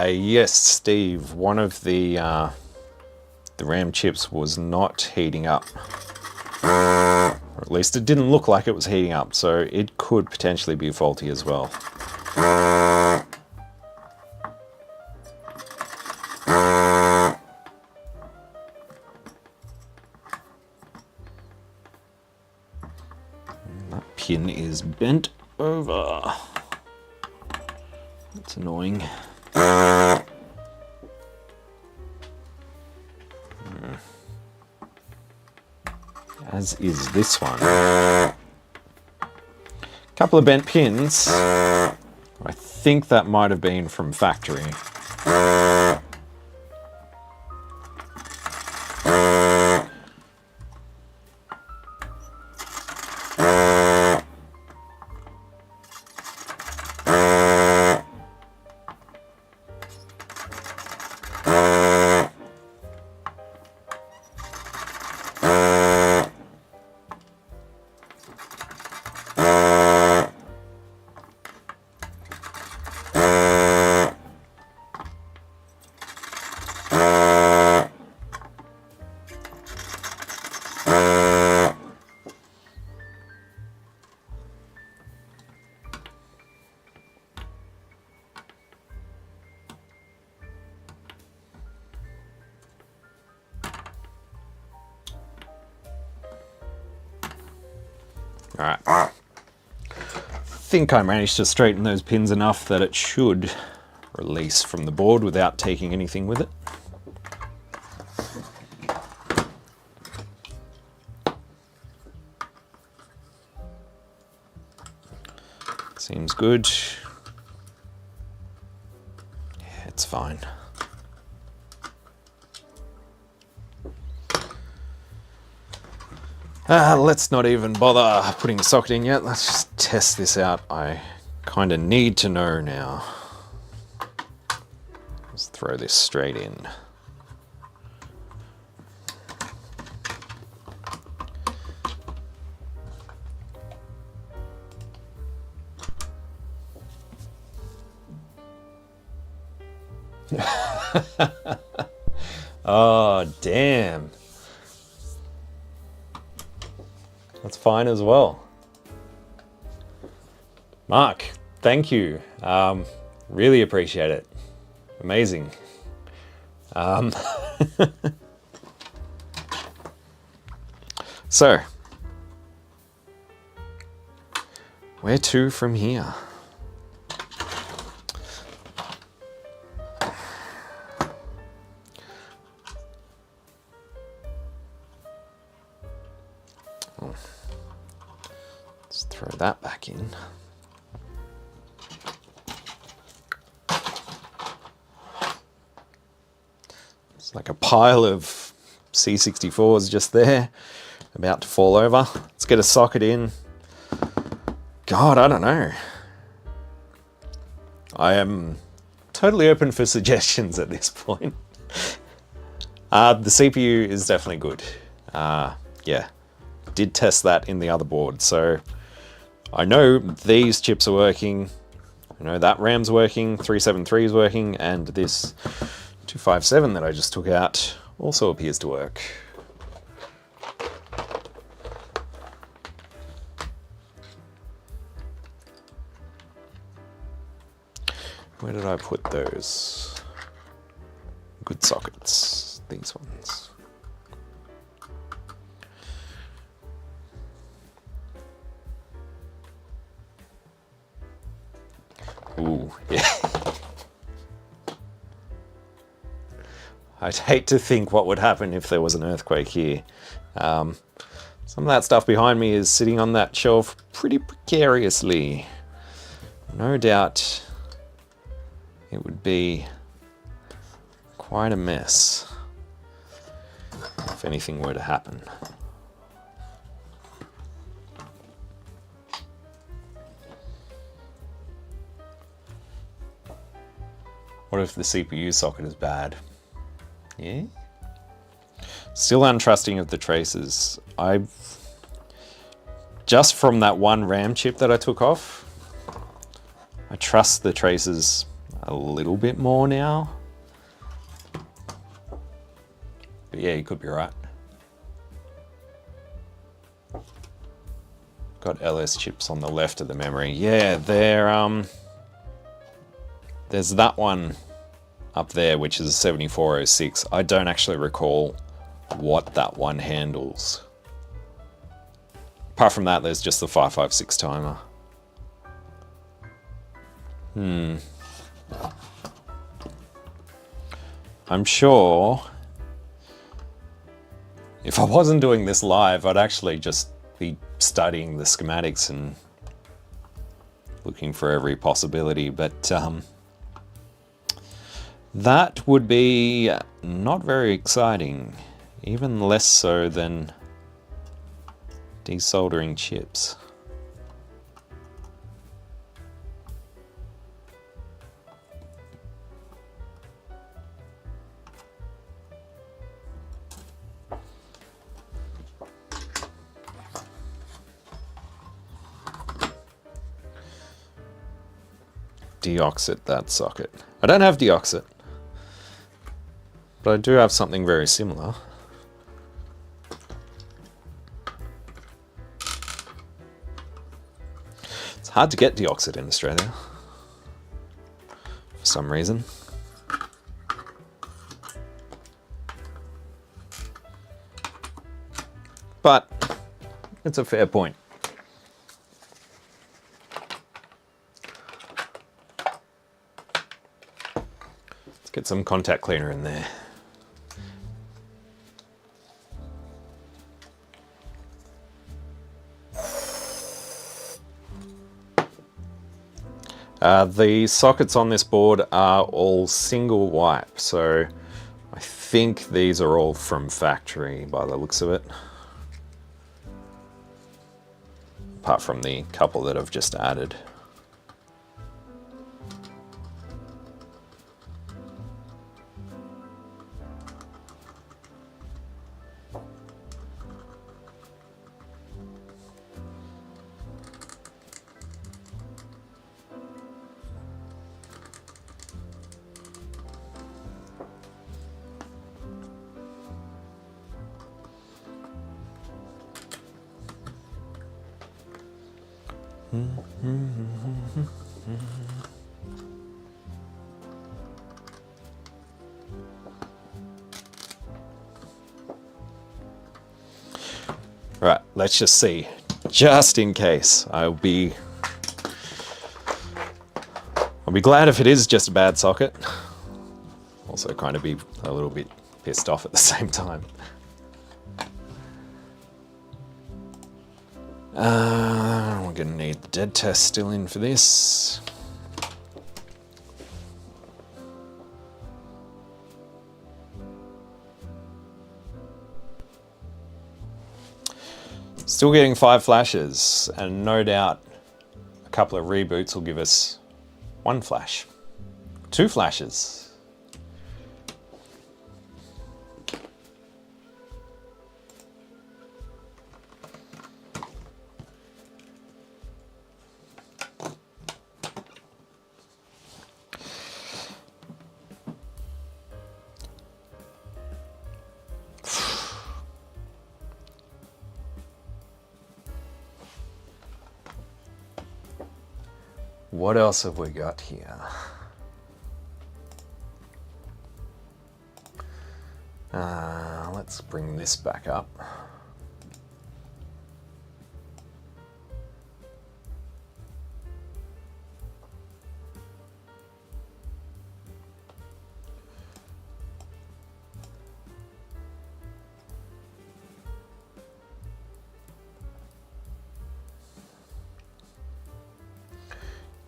Yes, Steve, one of the RAM chips was not heating up. Or at least it didn't look like it was heating up, so it could potentially be faulty as well. pin is bent over. That's annoying. As is this one. Couple of bent pins. I think that might have been from factory. Alright. I think I managed to straighten those pins enough that it should release from the board without taking anything with it. Seems good. Yeah, it's fine. Let's not even bother putting the socket in yet. Let's just test this out. I kind of need to know now. Let's throw this straight in. Oh, damn. That's fine as well. Mark, thank you. Really appreciate it. Amazing. So, where to from here? Let's throw that back in. It's like a pile of C64s just there, about to fall over. Let's get a socket in. God, I don't know. I am totally open for suggestions at this point. The CPU is definitely good. Yeah, did test that in the other board, so I know these chips are working. I know that RAM's working, 373 is working, and this 257 that I just took out also appears to work. Where did I put those? Good sockets, these ones. Ooh, yeah. I'd hate to think what would happen if there was an earthquake here. Some of that stuff behind me is sitting on that shelf pretty precariously. No doubt it would be quite a mess if anything were to happen. What if the CPU socket is bad? Yeah? Still untrusting of the traces. Just from that one RAM chip that I took off, I trust the traces a little bit more now. But yeah, you could be right. Got LS chips on the left of the memory. Yeah, there's that one up there, which is a 7406. I don't actually recall what that one handles. Apart from that, there's just the 556 timer. I'm sure if I wasn't doing this live, I'd actually just be studying the schematics and looking for every possibility, but that would be not very exciting, even less so than desoldering chips. Deoxit that socket. I don't have deoxit, but I do have something very similar. It's hard to get deoxit in Australia for some reason. But it's a fair point. Get some contact cleaner in there. The sockets on this board are all single wipe, so I think these are all from factory by the looks of it. Apart from the couple that I've just added. Right, let's just see, just in case. I'll be glad if it is just a bad socket. Also kind of be a little bit pissed off at the same time. We're gonna need the dead test still in for this. Still getting 5 flashes, and no doubt a couple of reboots will give us 1 flash. 2 flashes. What else have we got here? Let's bring this back up.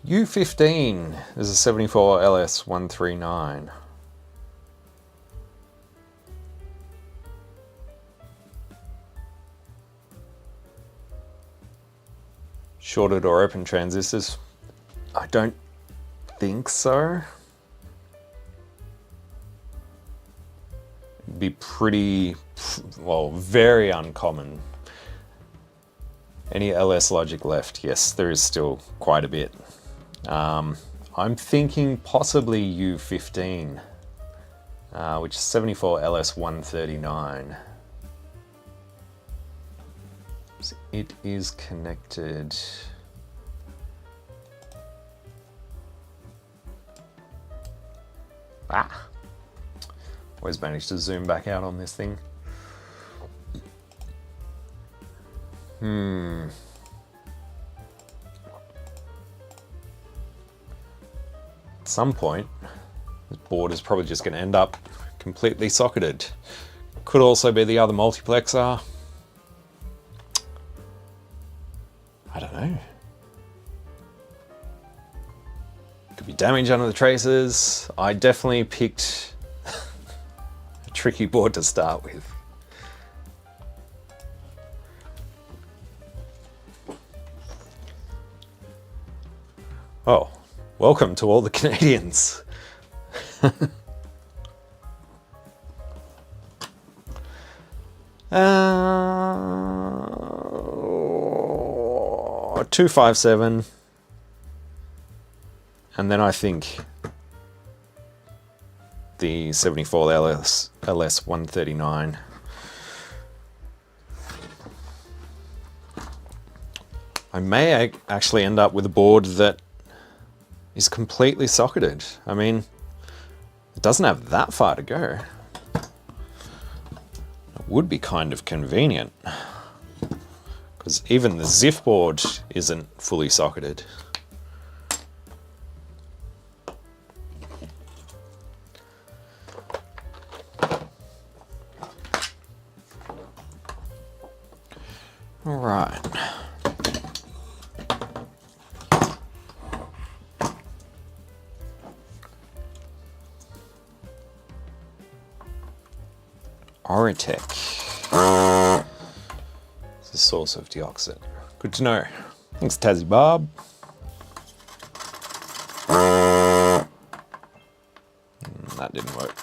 U15 is a 74 LS139. Shorted or open transistors? I don't think so. It'd be pretty, well, very uncommon. Any LS logic left? Yes, there is still quite a bit. I'm thinking possibly U15, which is 74 LS139. So it is connected. Always managed to zoom back out on this thing. At some point, this board is probably just going to end up completely socketed. Could also be the other multiplexer. I don't know. Could be damage under the traces. I definitely picked a tricky board to start with. Oh, welcome to all the Canadians. 257, and then I think the 74 LS 139. I may actually end up with a board that is completely socketed. I mean, it doesn't have that far to go. It would be kind of convenient, because even the ZIF board isn't fully socketed. All right. Oritech. It's the source of deoxit. Good to know. Thanks, Tassie Bob. That didn't work.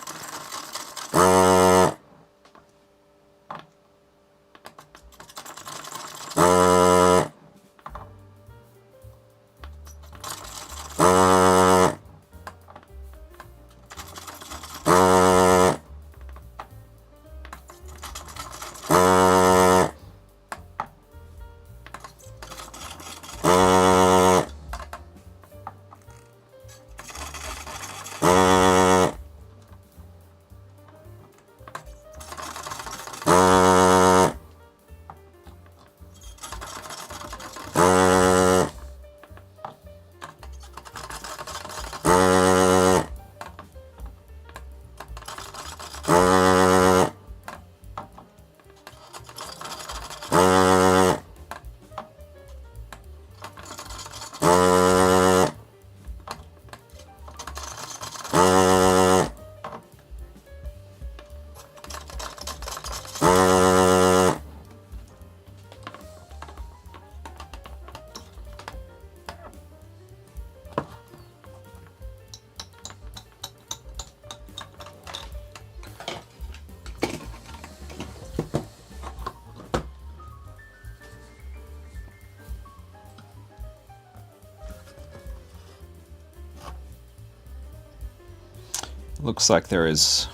Looks like there is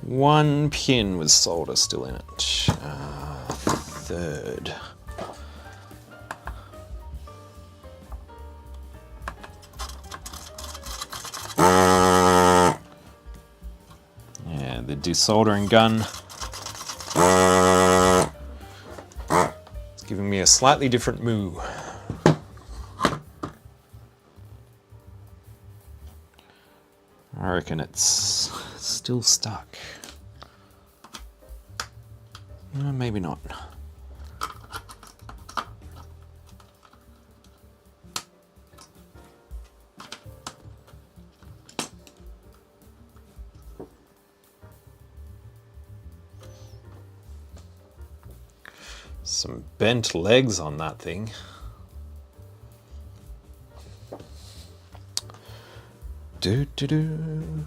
one pin with solder still in it. Third. Yeah, the desoldering gun. It's giving me a slightly different moo. I reckon it's still stuck. Maybe not. Some bent legs on that thing. Do do do.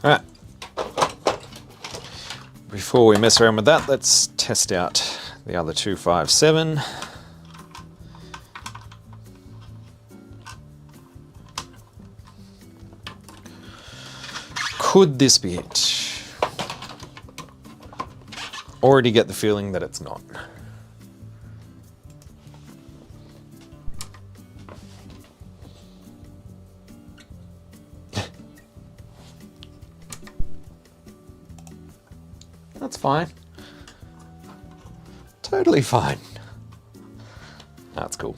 Alright. Before we mess around with that, let's test out the other 257. Could this be it? Already get the feeling that it's not. That's fine. Totally fine. That's cool.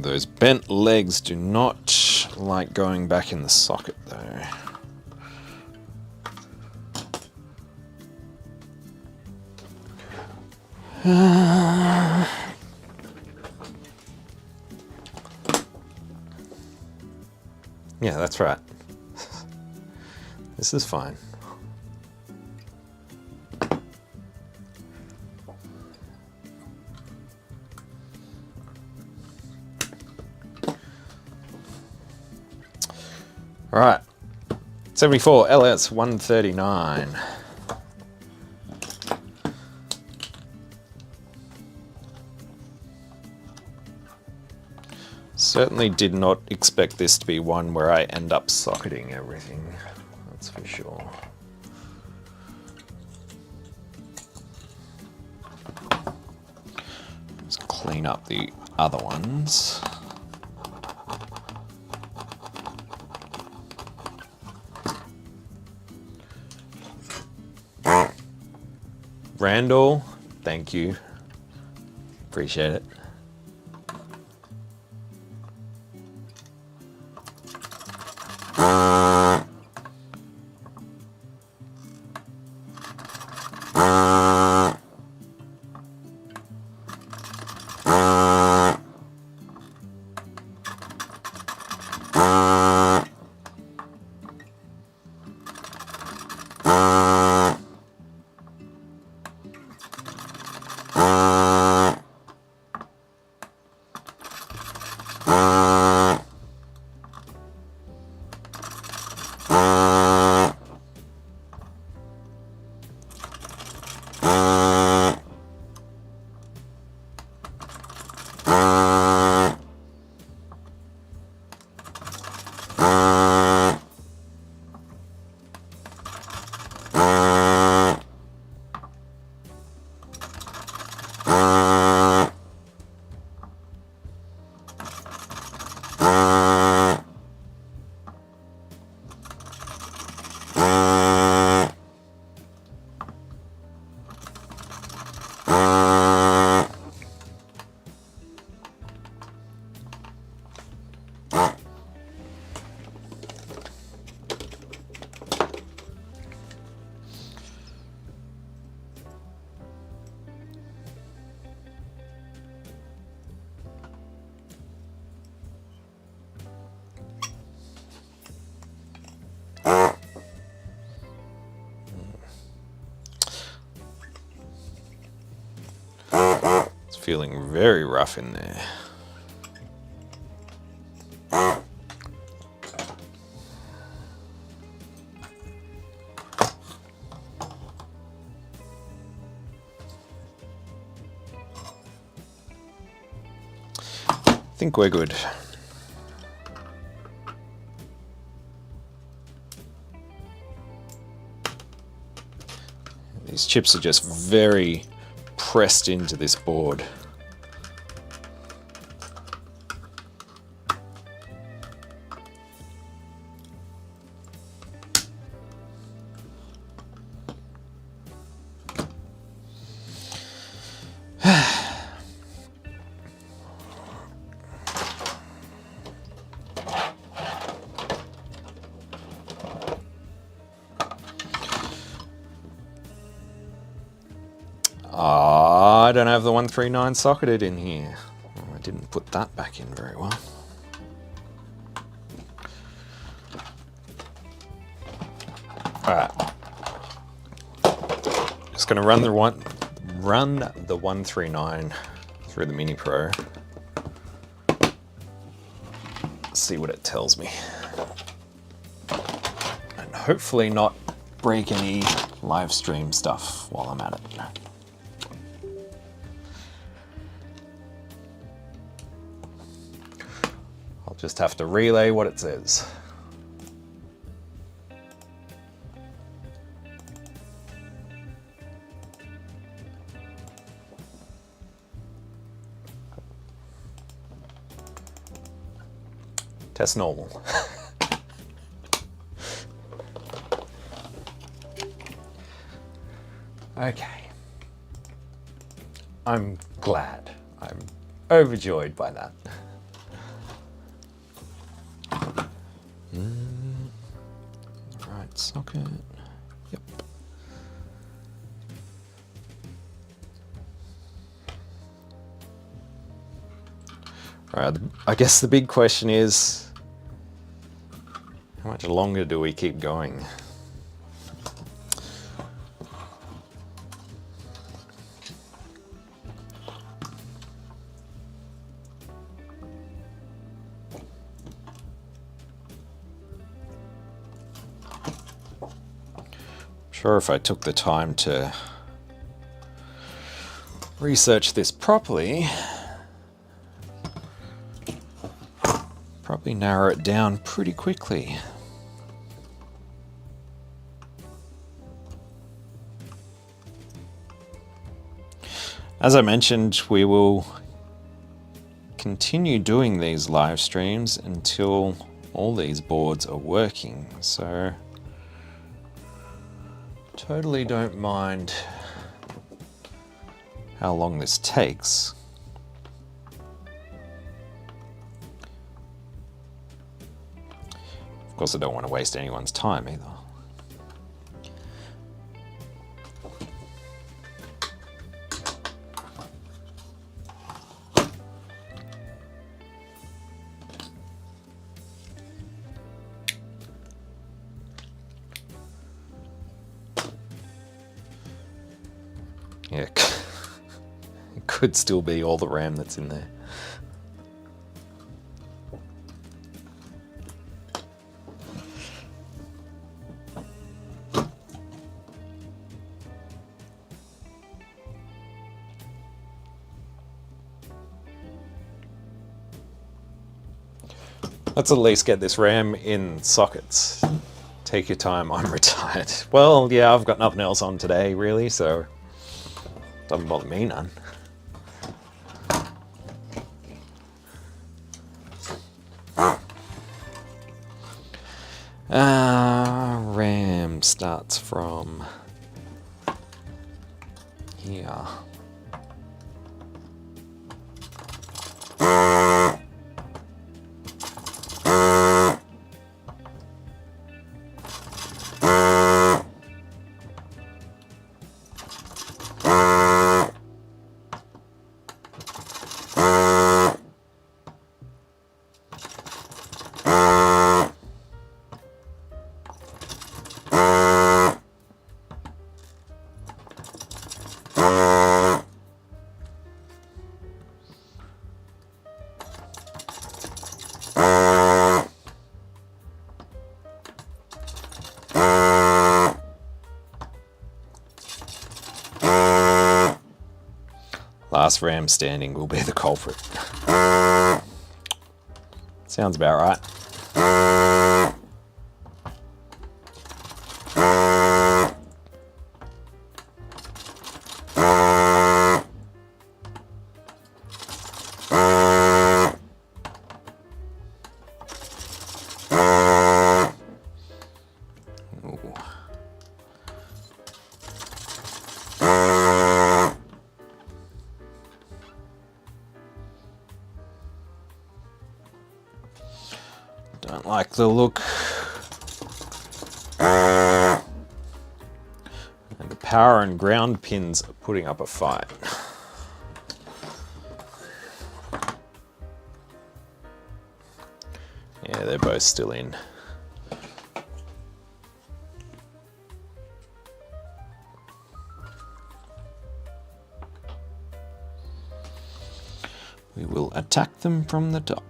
Those bent legs do not like going back in the socket though. Yeah, that's right. This is fine. All right, 74 LS 139. Certainly did not expect this to be one where I end up socketing everything, that's for sure. Let's clean up the other ones. Randall, thank you. Appreciate it. It's feeling very rough in there. I think we're good. These chips are just very pressed into this board. I don't have the 139 socketed in here. I didn't put that back in very well. All right. Just gonna run the 139 through the Mini Pro. See what it tells me. And hopefully not break any live stream stuff while I'm at it. I'll just have to relay what it says. Test normal. Okay. I'm glad. I'm overjoyed by that. Right socket. Yep. All right, I guess the big question is, how much longer do we keep going? Sure, if I took the time to research this properly, probably narrow it down pretty quickly. As I mentioned, we will continue doing these live streams until all these boards are working, so totally don't mind how long this takes. Of course, I don't want to waste anyone's time either. Yeah, it could still be all the RAM that's in there. Let's at least get this RAM in sockets. Take your time, I'm retired. Well, yeah, I've got nothing else on today, really, so doesn't bother me none. RAM starts from here. Last RAM standing will be the culprit. Sounds about right. Don't like the look. And the power and ground pins are putting up a fight. Yeah, they're both still in. will attack them from the top.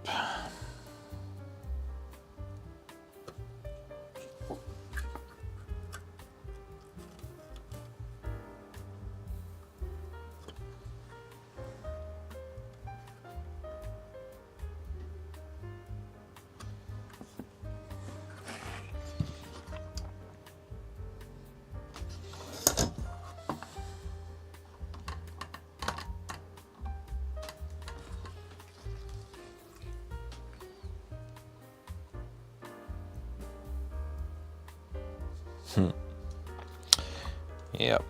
Yep.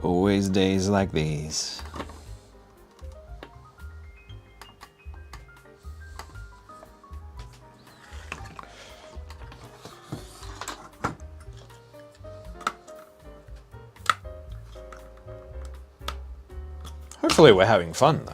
Always days like these. Hopefully we're having fun though.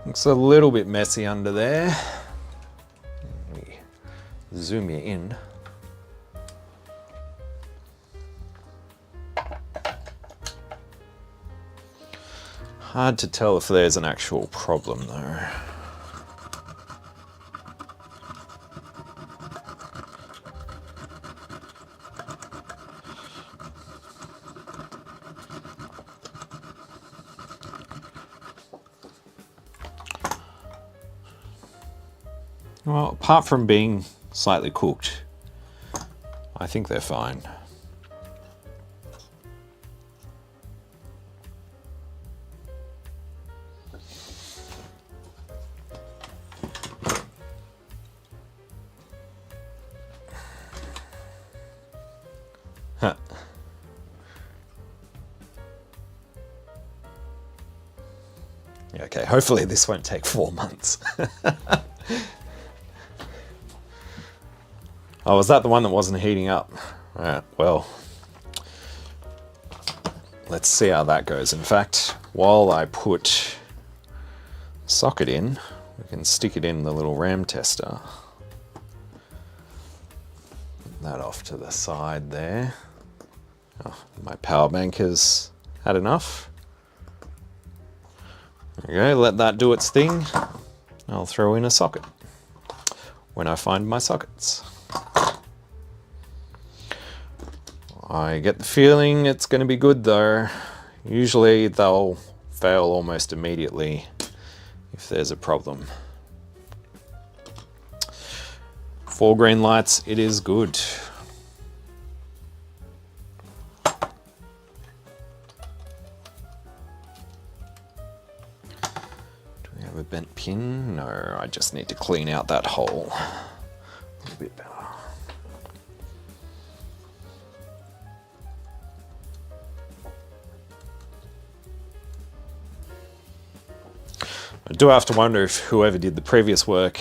Looks a little bit messy under there. Let me zoom you in. Hard to tell if there's an actual problem though. Well, apart from being slightly cooked, I think they're fine. Huh. Okay, hopefully this won't take 4 months. Oh, was that the one that wasn't heating up? Right, well, let's see how that goes. In fact, while I put socket in, we can stick it in the little RAM tester. Put that off to the side there. Oh, my power bank has had enough. There we go, let that do its thing. I'll throw in a socket when I find my sockets. I get the feeling it's going to be good though. Usually they'll fail almost immediately if there's a problem. 4 green lights, it is good. Do we have a bent pin? No, I just need to clean out that hole a little bit better. I do have to wonder if whoever did the previous work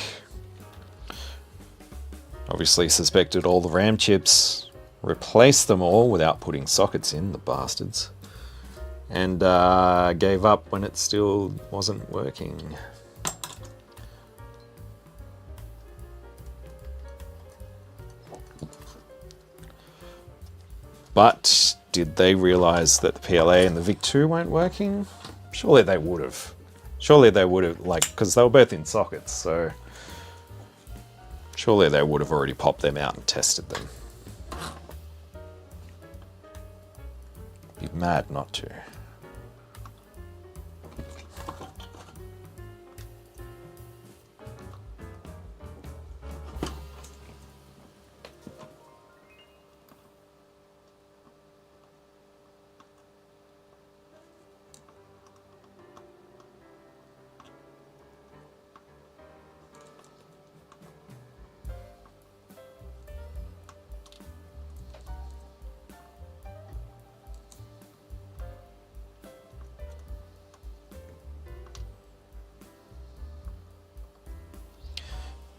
obviously suspected all the RAM chips, replaced them all without putting sockets in, the bastards, and gave up when it still wasn't working. But did they realize that the PLA and the VIC-2 weren't working? Surely they would have. Surely they would have, like, because they were both in sockets, so surely they would have already popped them out and tested them. Be mad not to.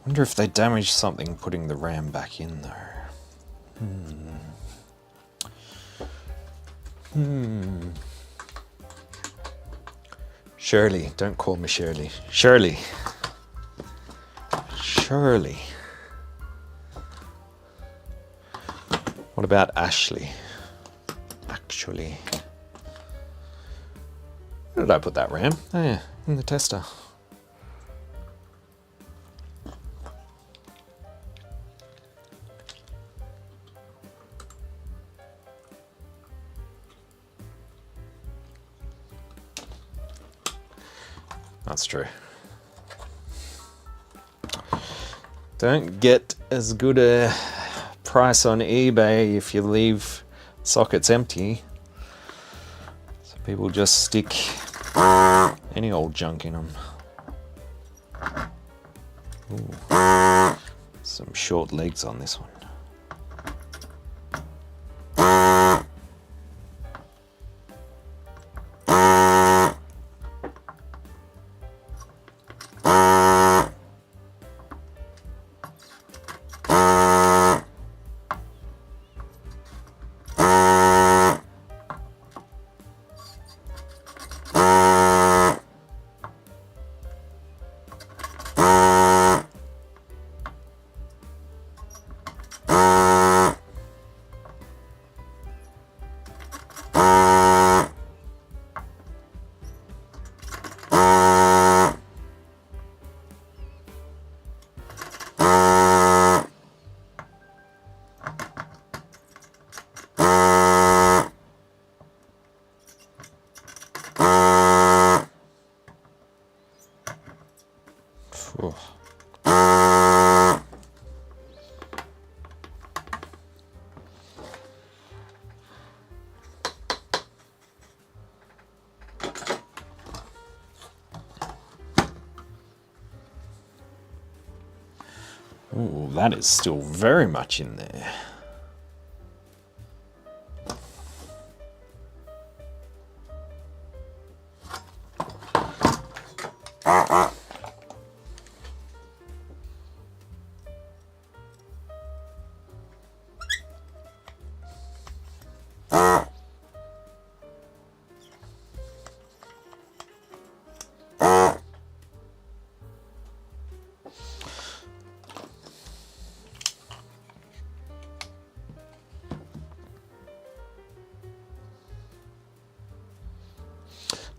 Wonder if they damaged something putting the RAM back in though. Shirley, don't call me Shirley. Shirley. Shirley. What about Ashley? Actually. Where did I put that RAM? Oh yeah, in the tester. That's true. Don't get as good a price on eBay if you leave sockets empty. So people just stick any old junk in them. Ooh. Some short legs on this one. Ooh, that is still very much in there.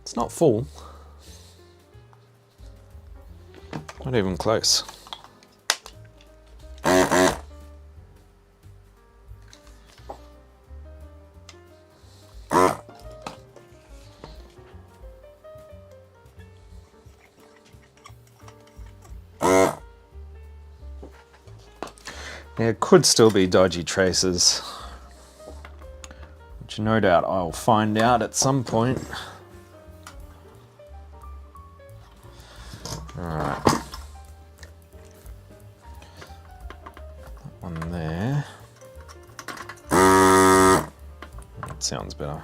It's not full. Not even close. Yeah, it could still be dodgy traces, which no doubt I'll find out at some point. Alright. That one there. That sounds better.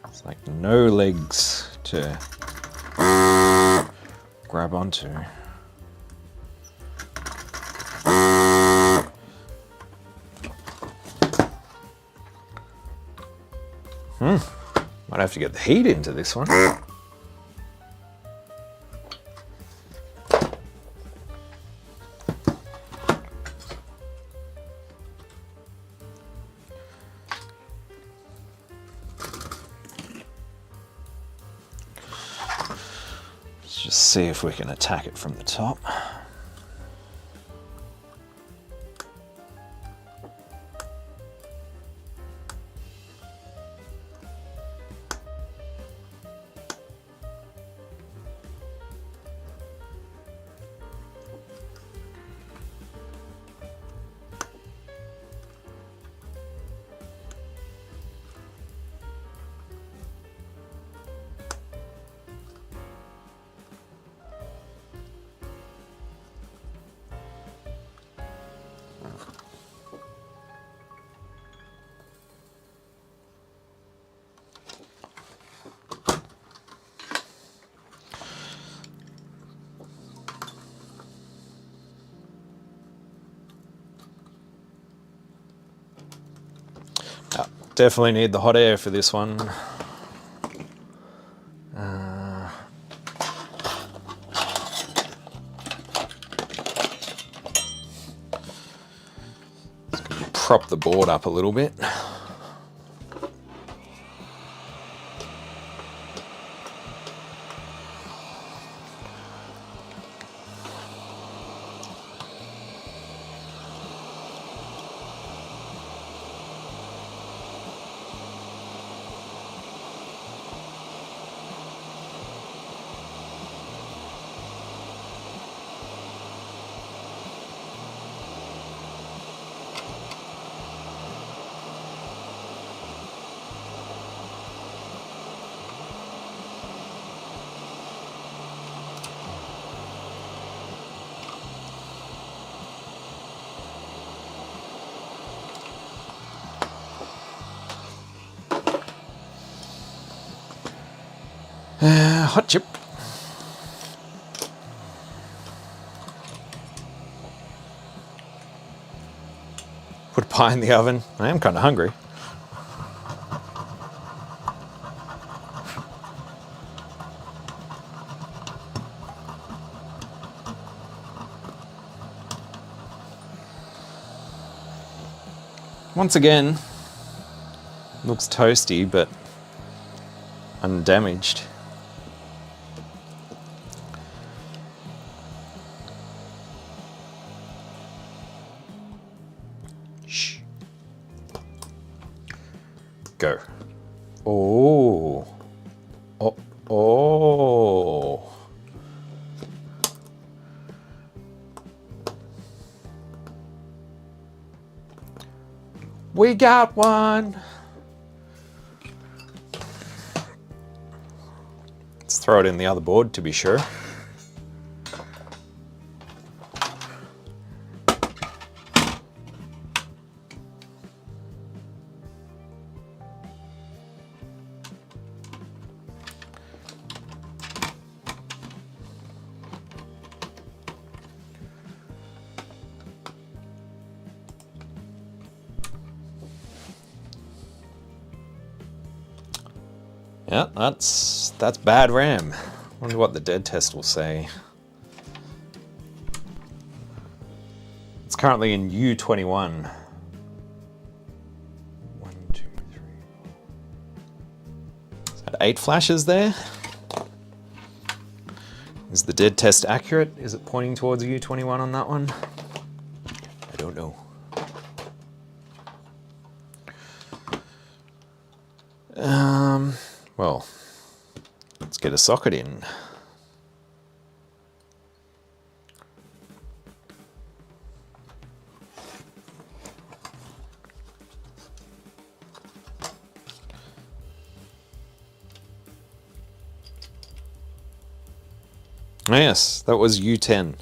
It's like no legs to grab onto. Might have to get the heat into this one. Let's just see if we can attack it from the top. Definitely need the hot air for this one. Just gonna prop the board up a little bit. Hot chip. Put a pie in the oven. I am kind of hungry. Once again, looks toasty, but undamaged. Shh. Go. Oh. Oh. Oh. We got one. Let's throw it in the other board to be sure. Yeah, that's bad RAM. Wonder what the dead test will say. It's currently in U21. 1, 2, 3, 4. Is that 8 flashes there? Is the dead test accurate? Is it pointing towards U21 on that one? I don't know. Well, let's get a socket in. Yes, that was U10,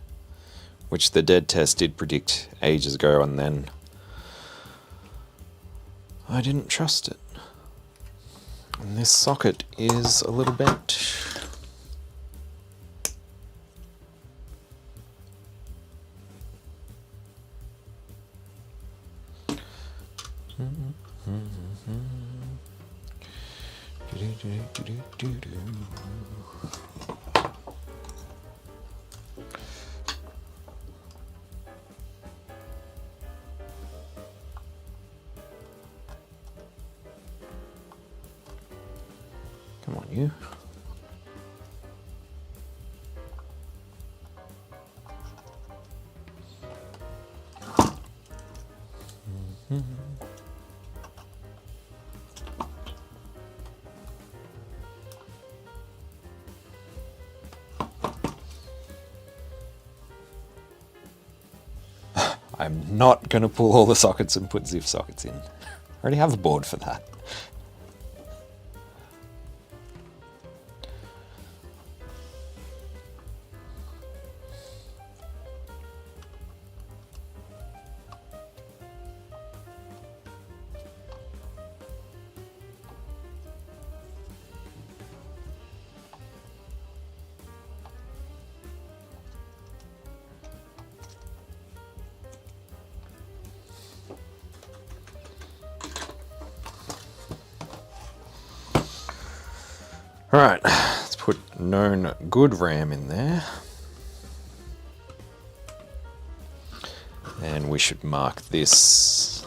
which the dead test did predict ages ago, and then I didn't trust it. And this socket is a little bent. Come on, you. I'm not going to pull all the sockets and put ZIF sockets in. I already have a board for that. Alright, let's put known good RAM in there. And we should mark this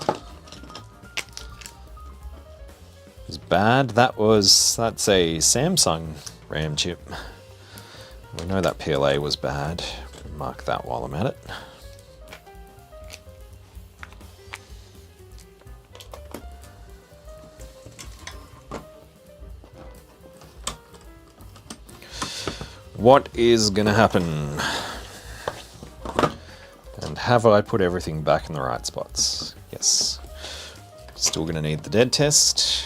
as bad. That's a Samsung RAM chip. We know that PLA was bad. Mark that while I'm at it. What is gonna happen? And have I put everything back in the right spots? Yes. Still gonna need the dead test.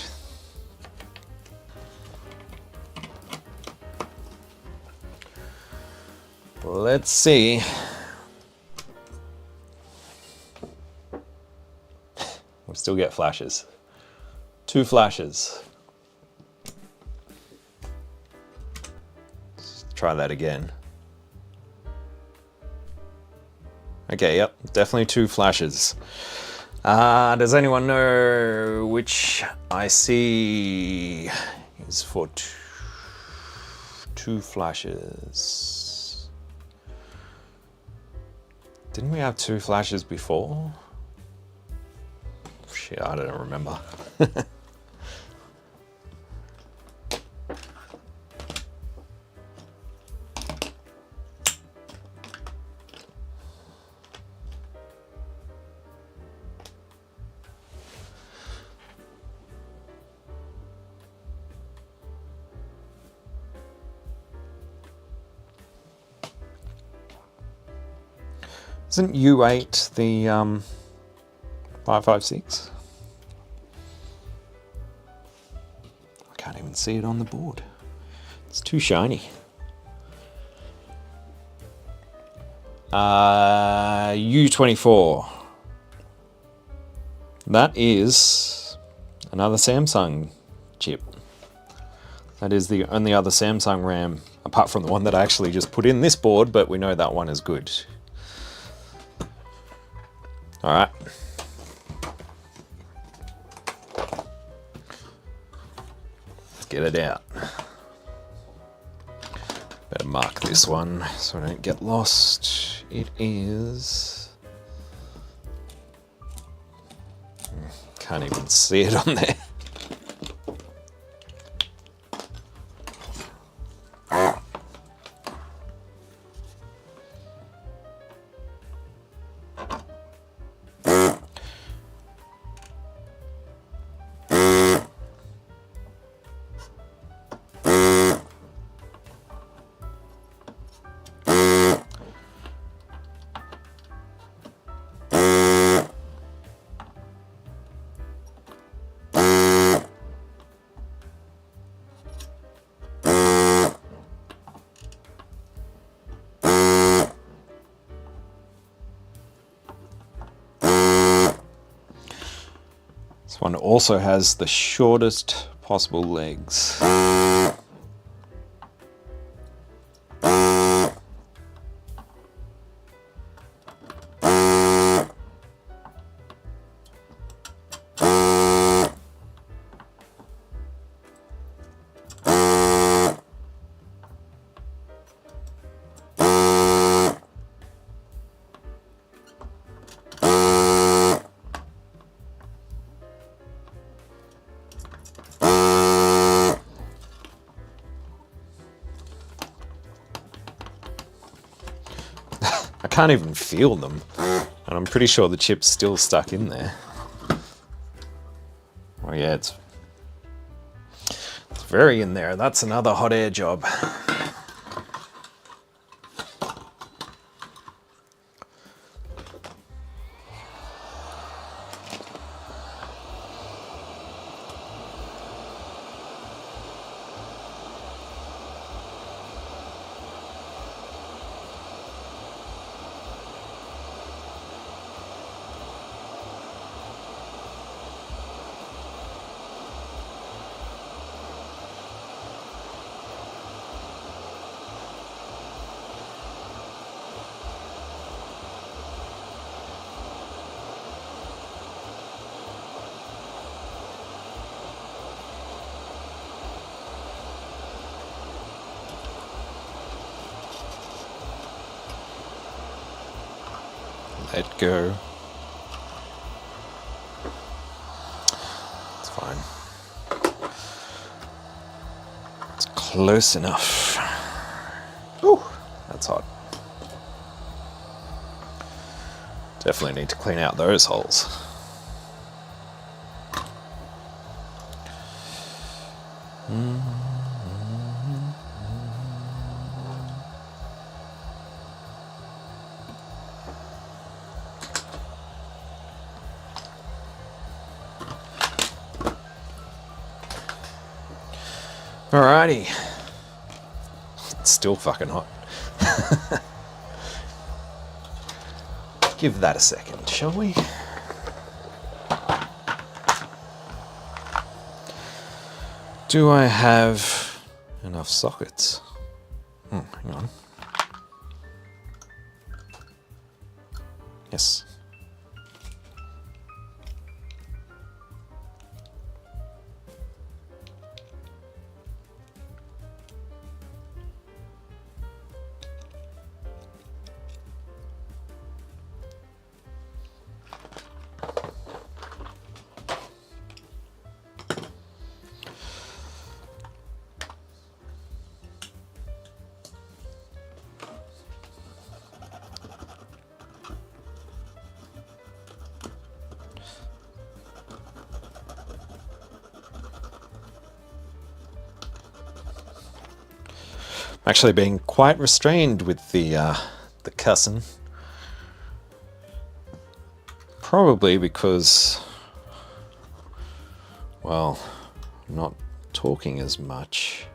Let's see. We still get flashes. 2 flashes. Let's try that again. Okay, yep, definitely 2 flashes. Does anyone know which IC is for two flashes? Didn't we have 2 flashes before? Shit, I don't remember. Isn't U8 the 556? I can't even see it on the board. It's too shiny. U24. That is another Samsung chip. That is the only other Samsung RAM, apart from the one that I actually just put in this board, but we know that one is good. All right. Let's get it out. Better mark this one so I don't get lost. It is... Can't even see it on there. This one also has the shortest possible legs. I can't even feel them, and I'm pretty sure the chip's still stuck in there. Oh yeah, it's very in there. That's another hot air job. Let go. It's fine. It's close enough. Ooh, that's hot. Definitely need to clean out those holes. Alrighty. It's still fucking hot. Give that a second, shall we? Do I have enough sockets? Hang on. Yes. I'm actually being quite restrained with the cussing. Probably because, well, I'm not talking as much.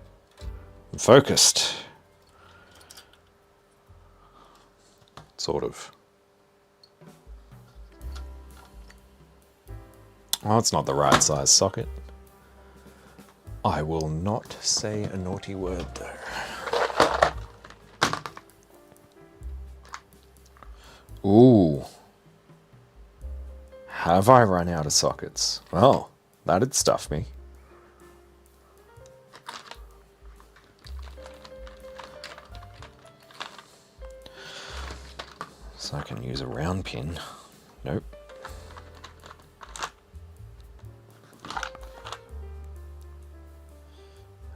I'm focused. Sort of. Oh, it's not the right size socket. I will not say a naughty word though. Ooh. Have I run out of sockets? Well, that'd stuff me. So I can use a round pin. Nope.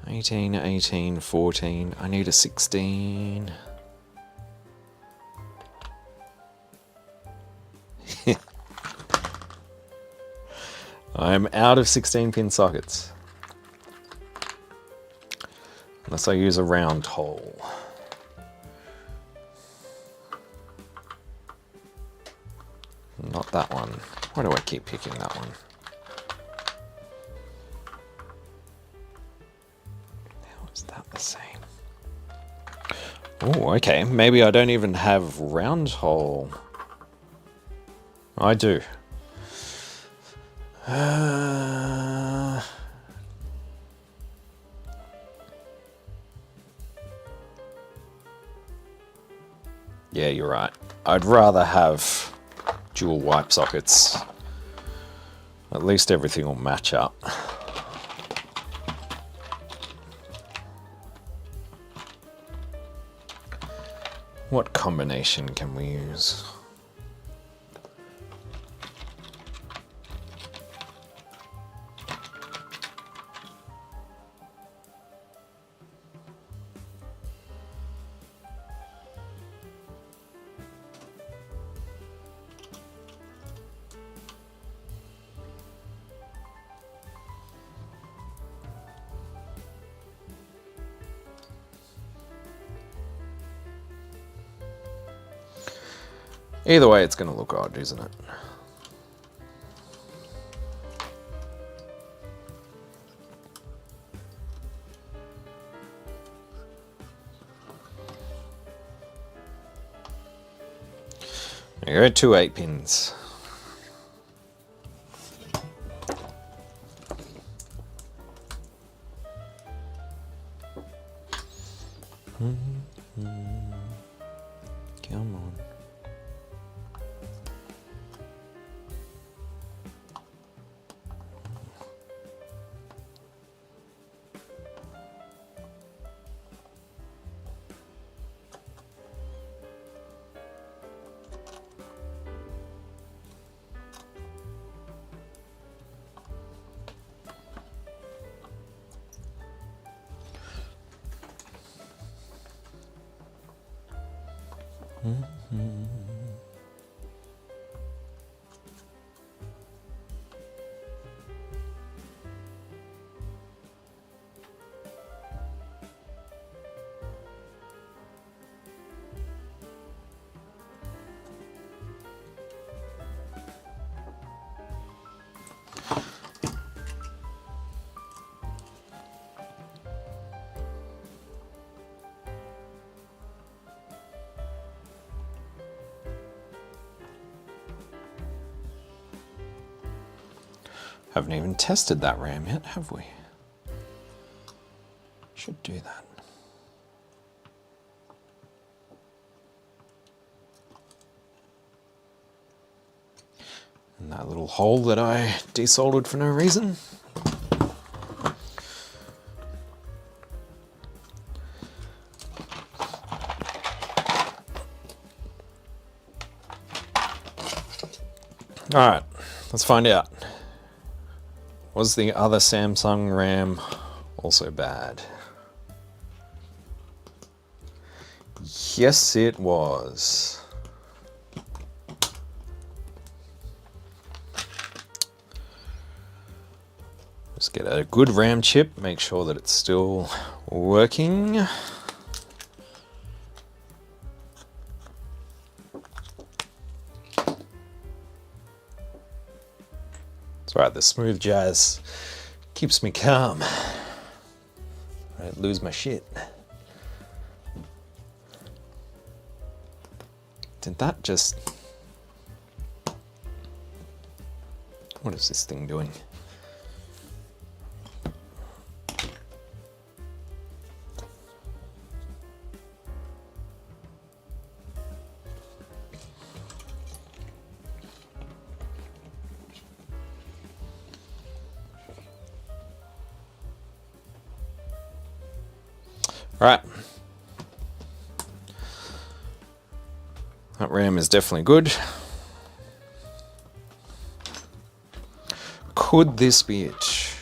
$18, $18, $14. I need a $16. I'm out of 16-pin sockets. Unless I use a round hole. Not that one. Why do I keep picking that one? How is that the same? Oh, okay. Maybe I don't even have round hole. I do. Yeah, you're right. I'd rather have dual wipe sockets. At least everything will match up. What combination can we use? Either way, it's going to look odd, isn't it? There you go, 2 8-pins. Come on. Haven't even tested that RAM yet, have we? Should do that. And that little hole that I desoldered for no reason. All right, let's find out. Was the other Samsung RAM also bad? Yes, it was. Let's get a good RAM chip, make sure that it's still working. It's right, the smooth jazz keeps me calm. I don't lose my shit. Did that just... What is this thing doing? Right. That RAM is definitely good. Could this be it?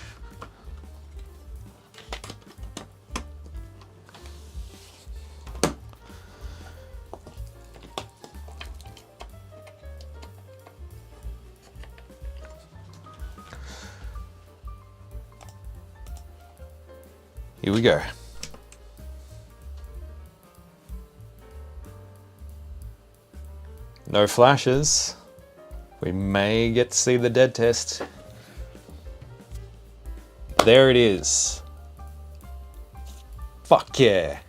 Here we go. No flashes. We may get to see the dead test. There it is. Fuck yeah.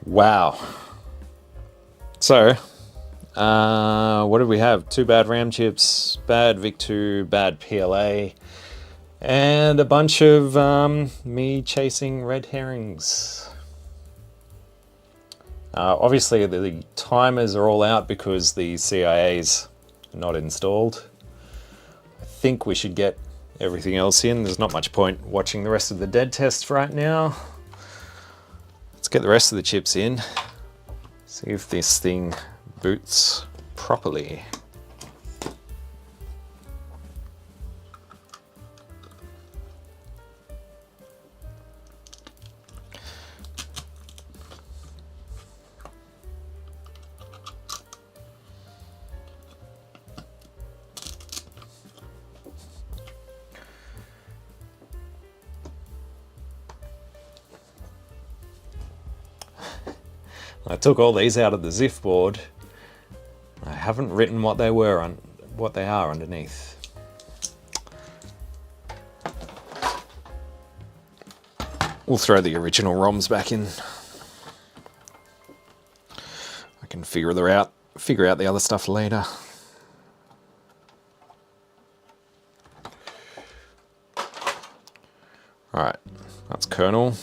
Wow. So, what did we have? 2 bad RAM chips, bad VIC-2, bad PLA, and a bunch of me chasing red herrings. Obviously the timers are all out because the CIA's are not installed. I think we should get everything else in. There's not much point watching the rest of the dead test right now. Let's get the rest of the chips in. See if this thing boots properly. I took all these out of the ZIF board. I haven't written what they were on, what they are underneath. We'll throw the original ROMs back in. I can figure out the other stuff later. All right, that's kernel.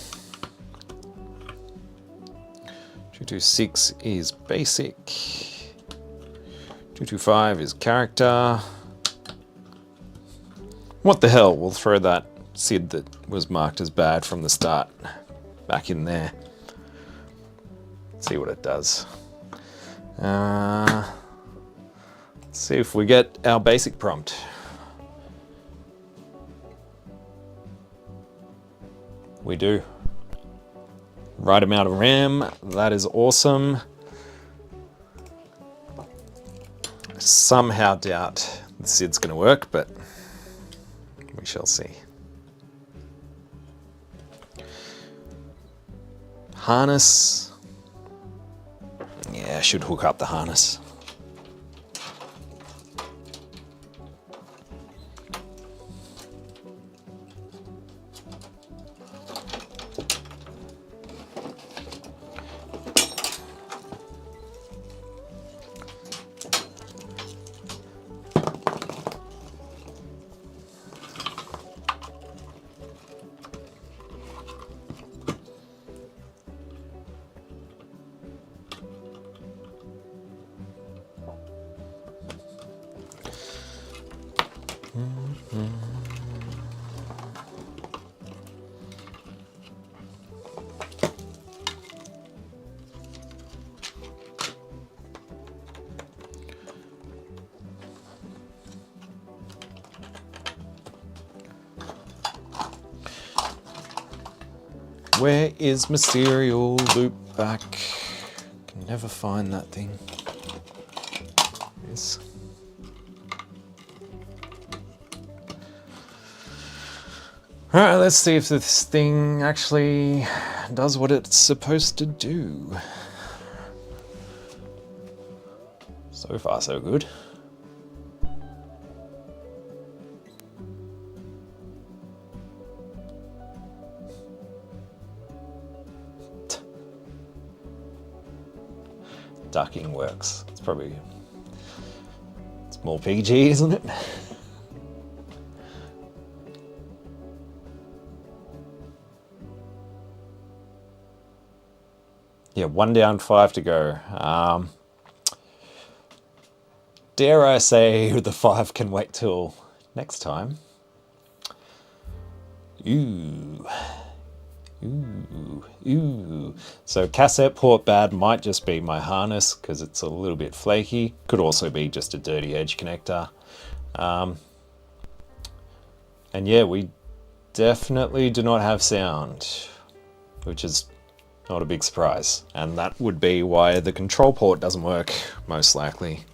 226 is basic. 225 is character. What the hell? We'll throw that SID that was marked as bad from the start back in there. See what it does. Let's see if we get our basic prompt. we do. Right amount of RAM, that is awesome. Somehow doubt the SID's going to work, but we shall see. Harness. Yeah, I should hook up the harness. Where is my serial loop back? Can never find that thing. Yes. Alright, let's see if this thing actually does what it's supposed to do. So far, so good. Ducking works. It's more PG, isn't it? Yeah, 1 down, 5 to go. Dare I say the 5 can wait till next time. Ooh. Ooh, ooh. So cassette port bad might just be my harness because it's a little bit flaky. Could also be just a dirty edge connector. And yeah, we definitely do not have sound, which is not a big surprise. And that would be why the control port doesn't work, most likely.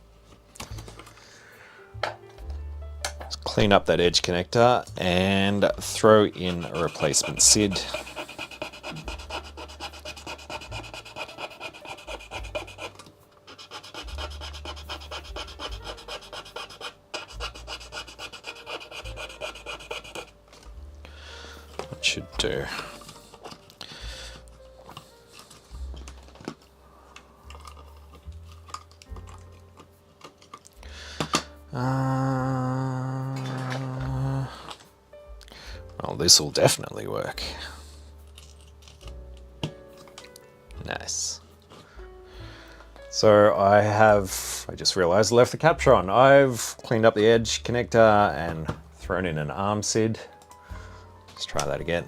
Let's clean up that edge connector and throw in a replacement SID. Should do. Well, this will definitely work. Nice. So I just realized I left the capture on. I've cleaned up the edge connector and thrown in an arm SID. Let's try that again.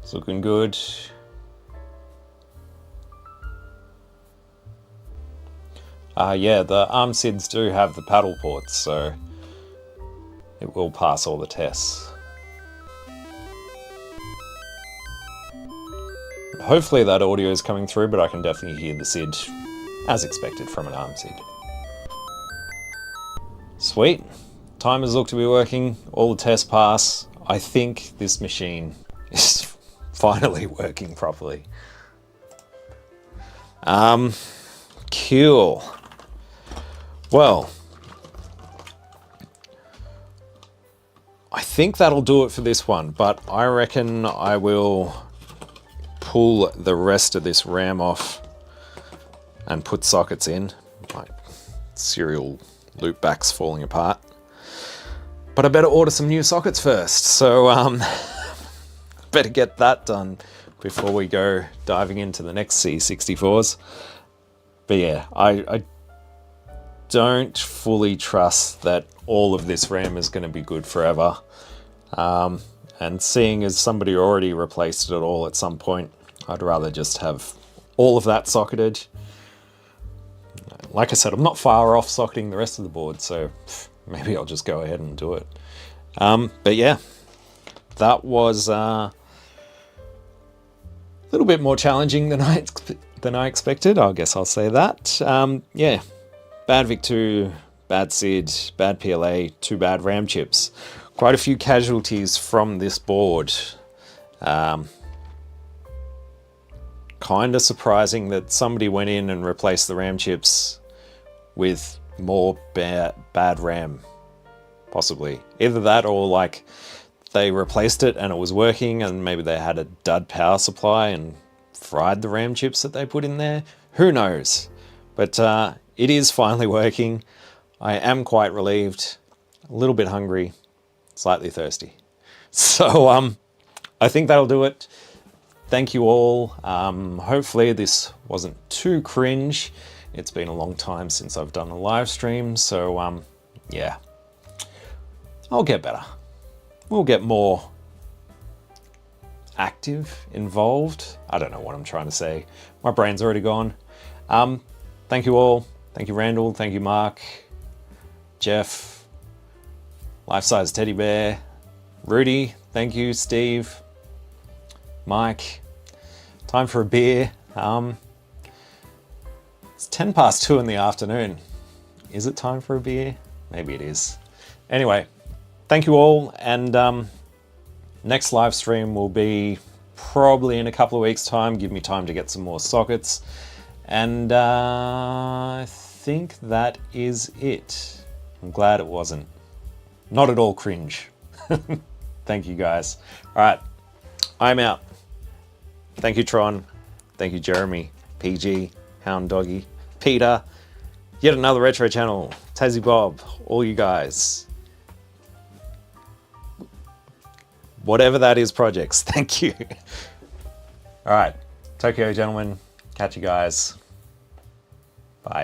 It's looking good. Yeah, the arm SIDs do have the paddle ports, so it will pass all the tests. Hopefully that audio is coming through, but I can definitely hear the SID as expected from an arm SID. Sweet. Timers look to be working, all the tests pass. I think this machine is finally working properly. Cool. Well, I think that'll do it for this one, but I reckon I will pull the rest of this RAM off and put sockets in. My serial loopbacks falling apart. But I better order some new sockets first, so better get that done before we go diving into the next C64s. But yeah, I don't fully trust that all of this RAM is going to be good forever. And seeing as somebody already replaced it all at some point, I'd rather just have all of that socketed. Like I said, I'm not far off socketing the rest of the board, so maybe I'll just go ahead and do it. But yeah, that was a little bit more challenging than I expected. I guess I'll say that. Yeah, bad VIC-2, bad SID, bad PLA, 2 bad RAM chips. Quite a few casualties from this board. Kind of surprising that somebody went in and replaced the RAM chips with more bad RAM, possibly. Either that or like they replaced it and it was working and maybe they had a dud power supply and fried the RAM chips that they put in there. Who knows? But it is finally working. I am quite relieved, a little bit hungry, slightly thirsty. So I think that'll do it. Thank you all. Hopefully this wasn't too cringe. It's been a long time since I've done a live stream, so yeah, I'll get better. We'll get more active, involved. I don't know what I'm trying to say. My brain's already gone. Thank you all. Thank you, Randall. Thank you, Mark, Jeff, Life-Size Teddy Bear, Rudy. Thank you, Steve, Mike. Time for a beer. It's 2:10 in the afternoon. Is it time for a beer? Maybe it is. Anyway, thank you all, and next live stream will be probably in a couple of weeks' time. Give me time to get some more sockets. And I think that is it. I'm glad it wasn't. Not at all cringe. Thank you, guys. All right, I'm out. Thank you, Tron. Thank you, Jeremy, PG, Hound Doggy, Peter, yet another retro channel, Tassie Bob, all you guys. Whatever that is, projects. Thank you. All right, Tokyo gentlemen. Catch you guys. Bye.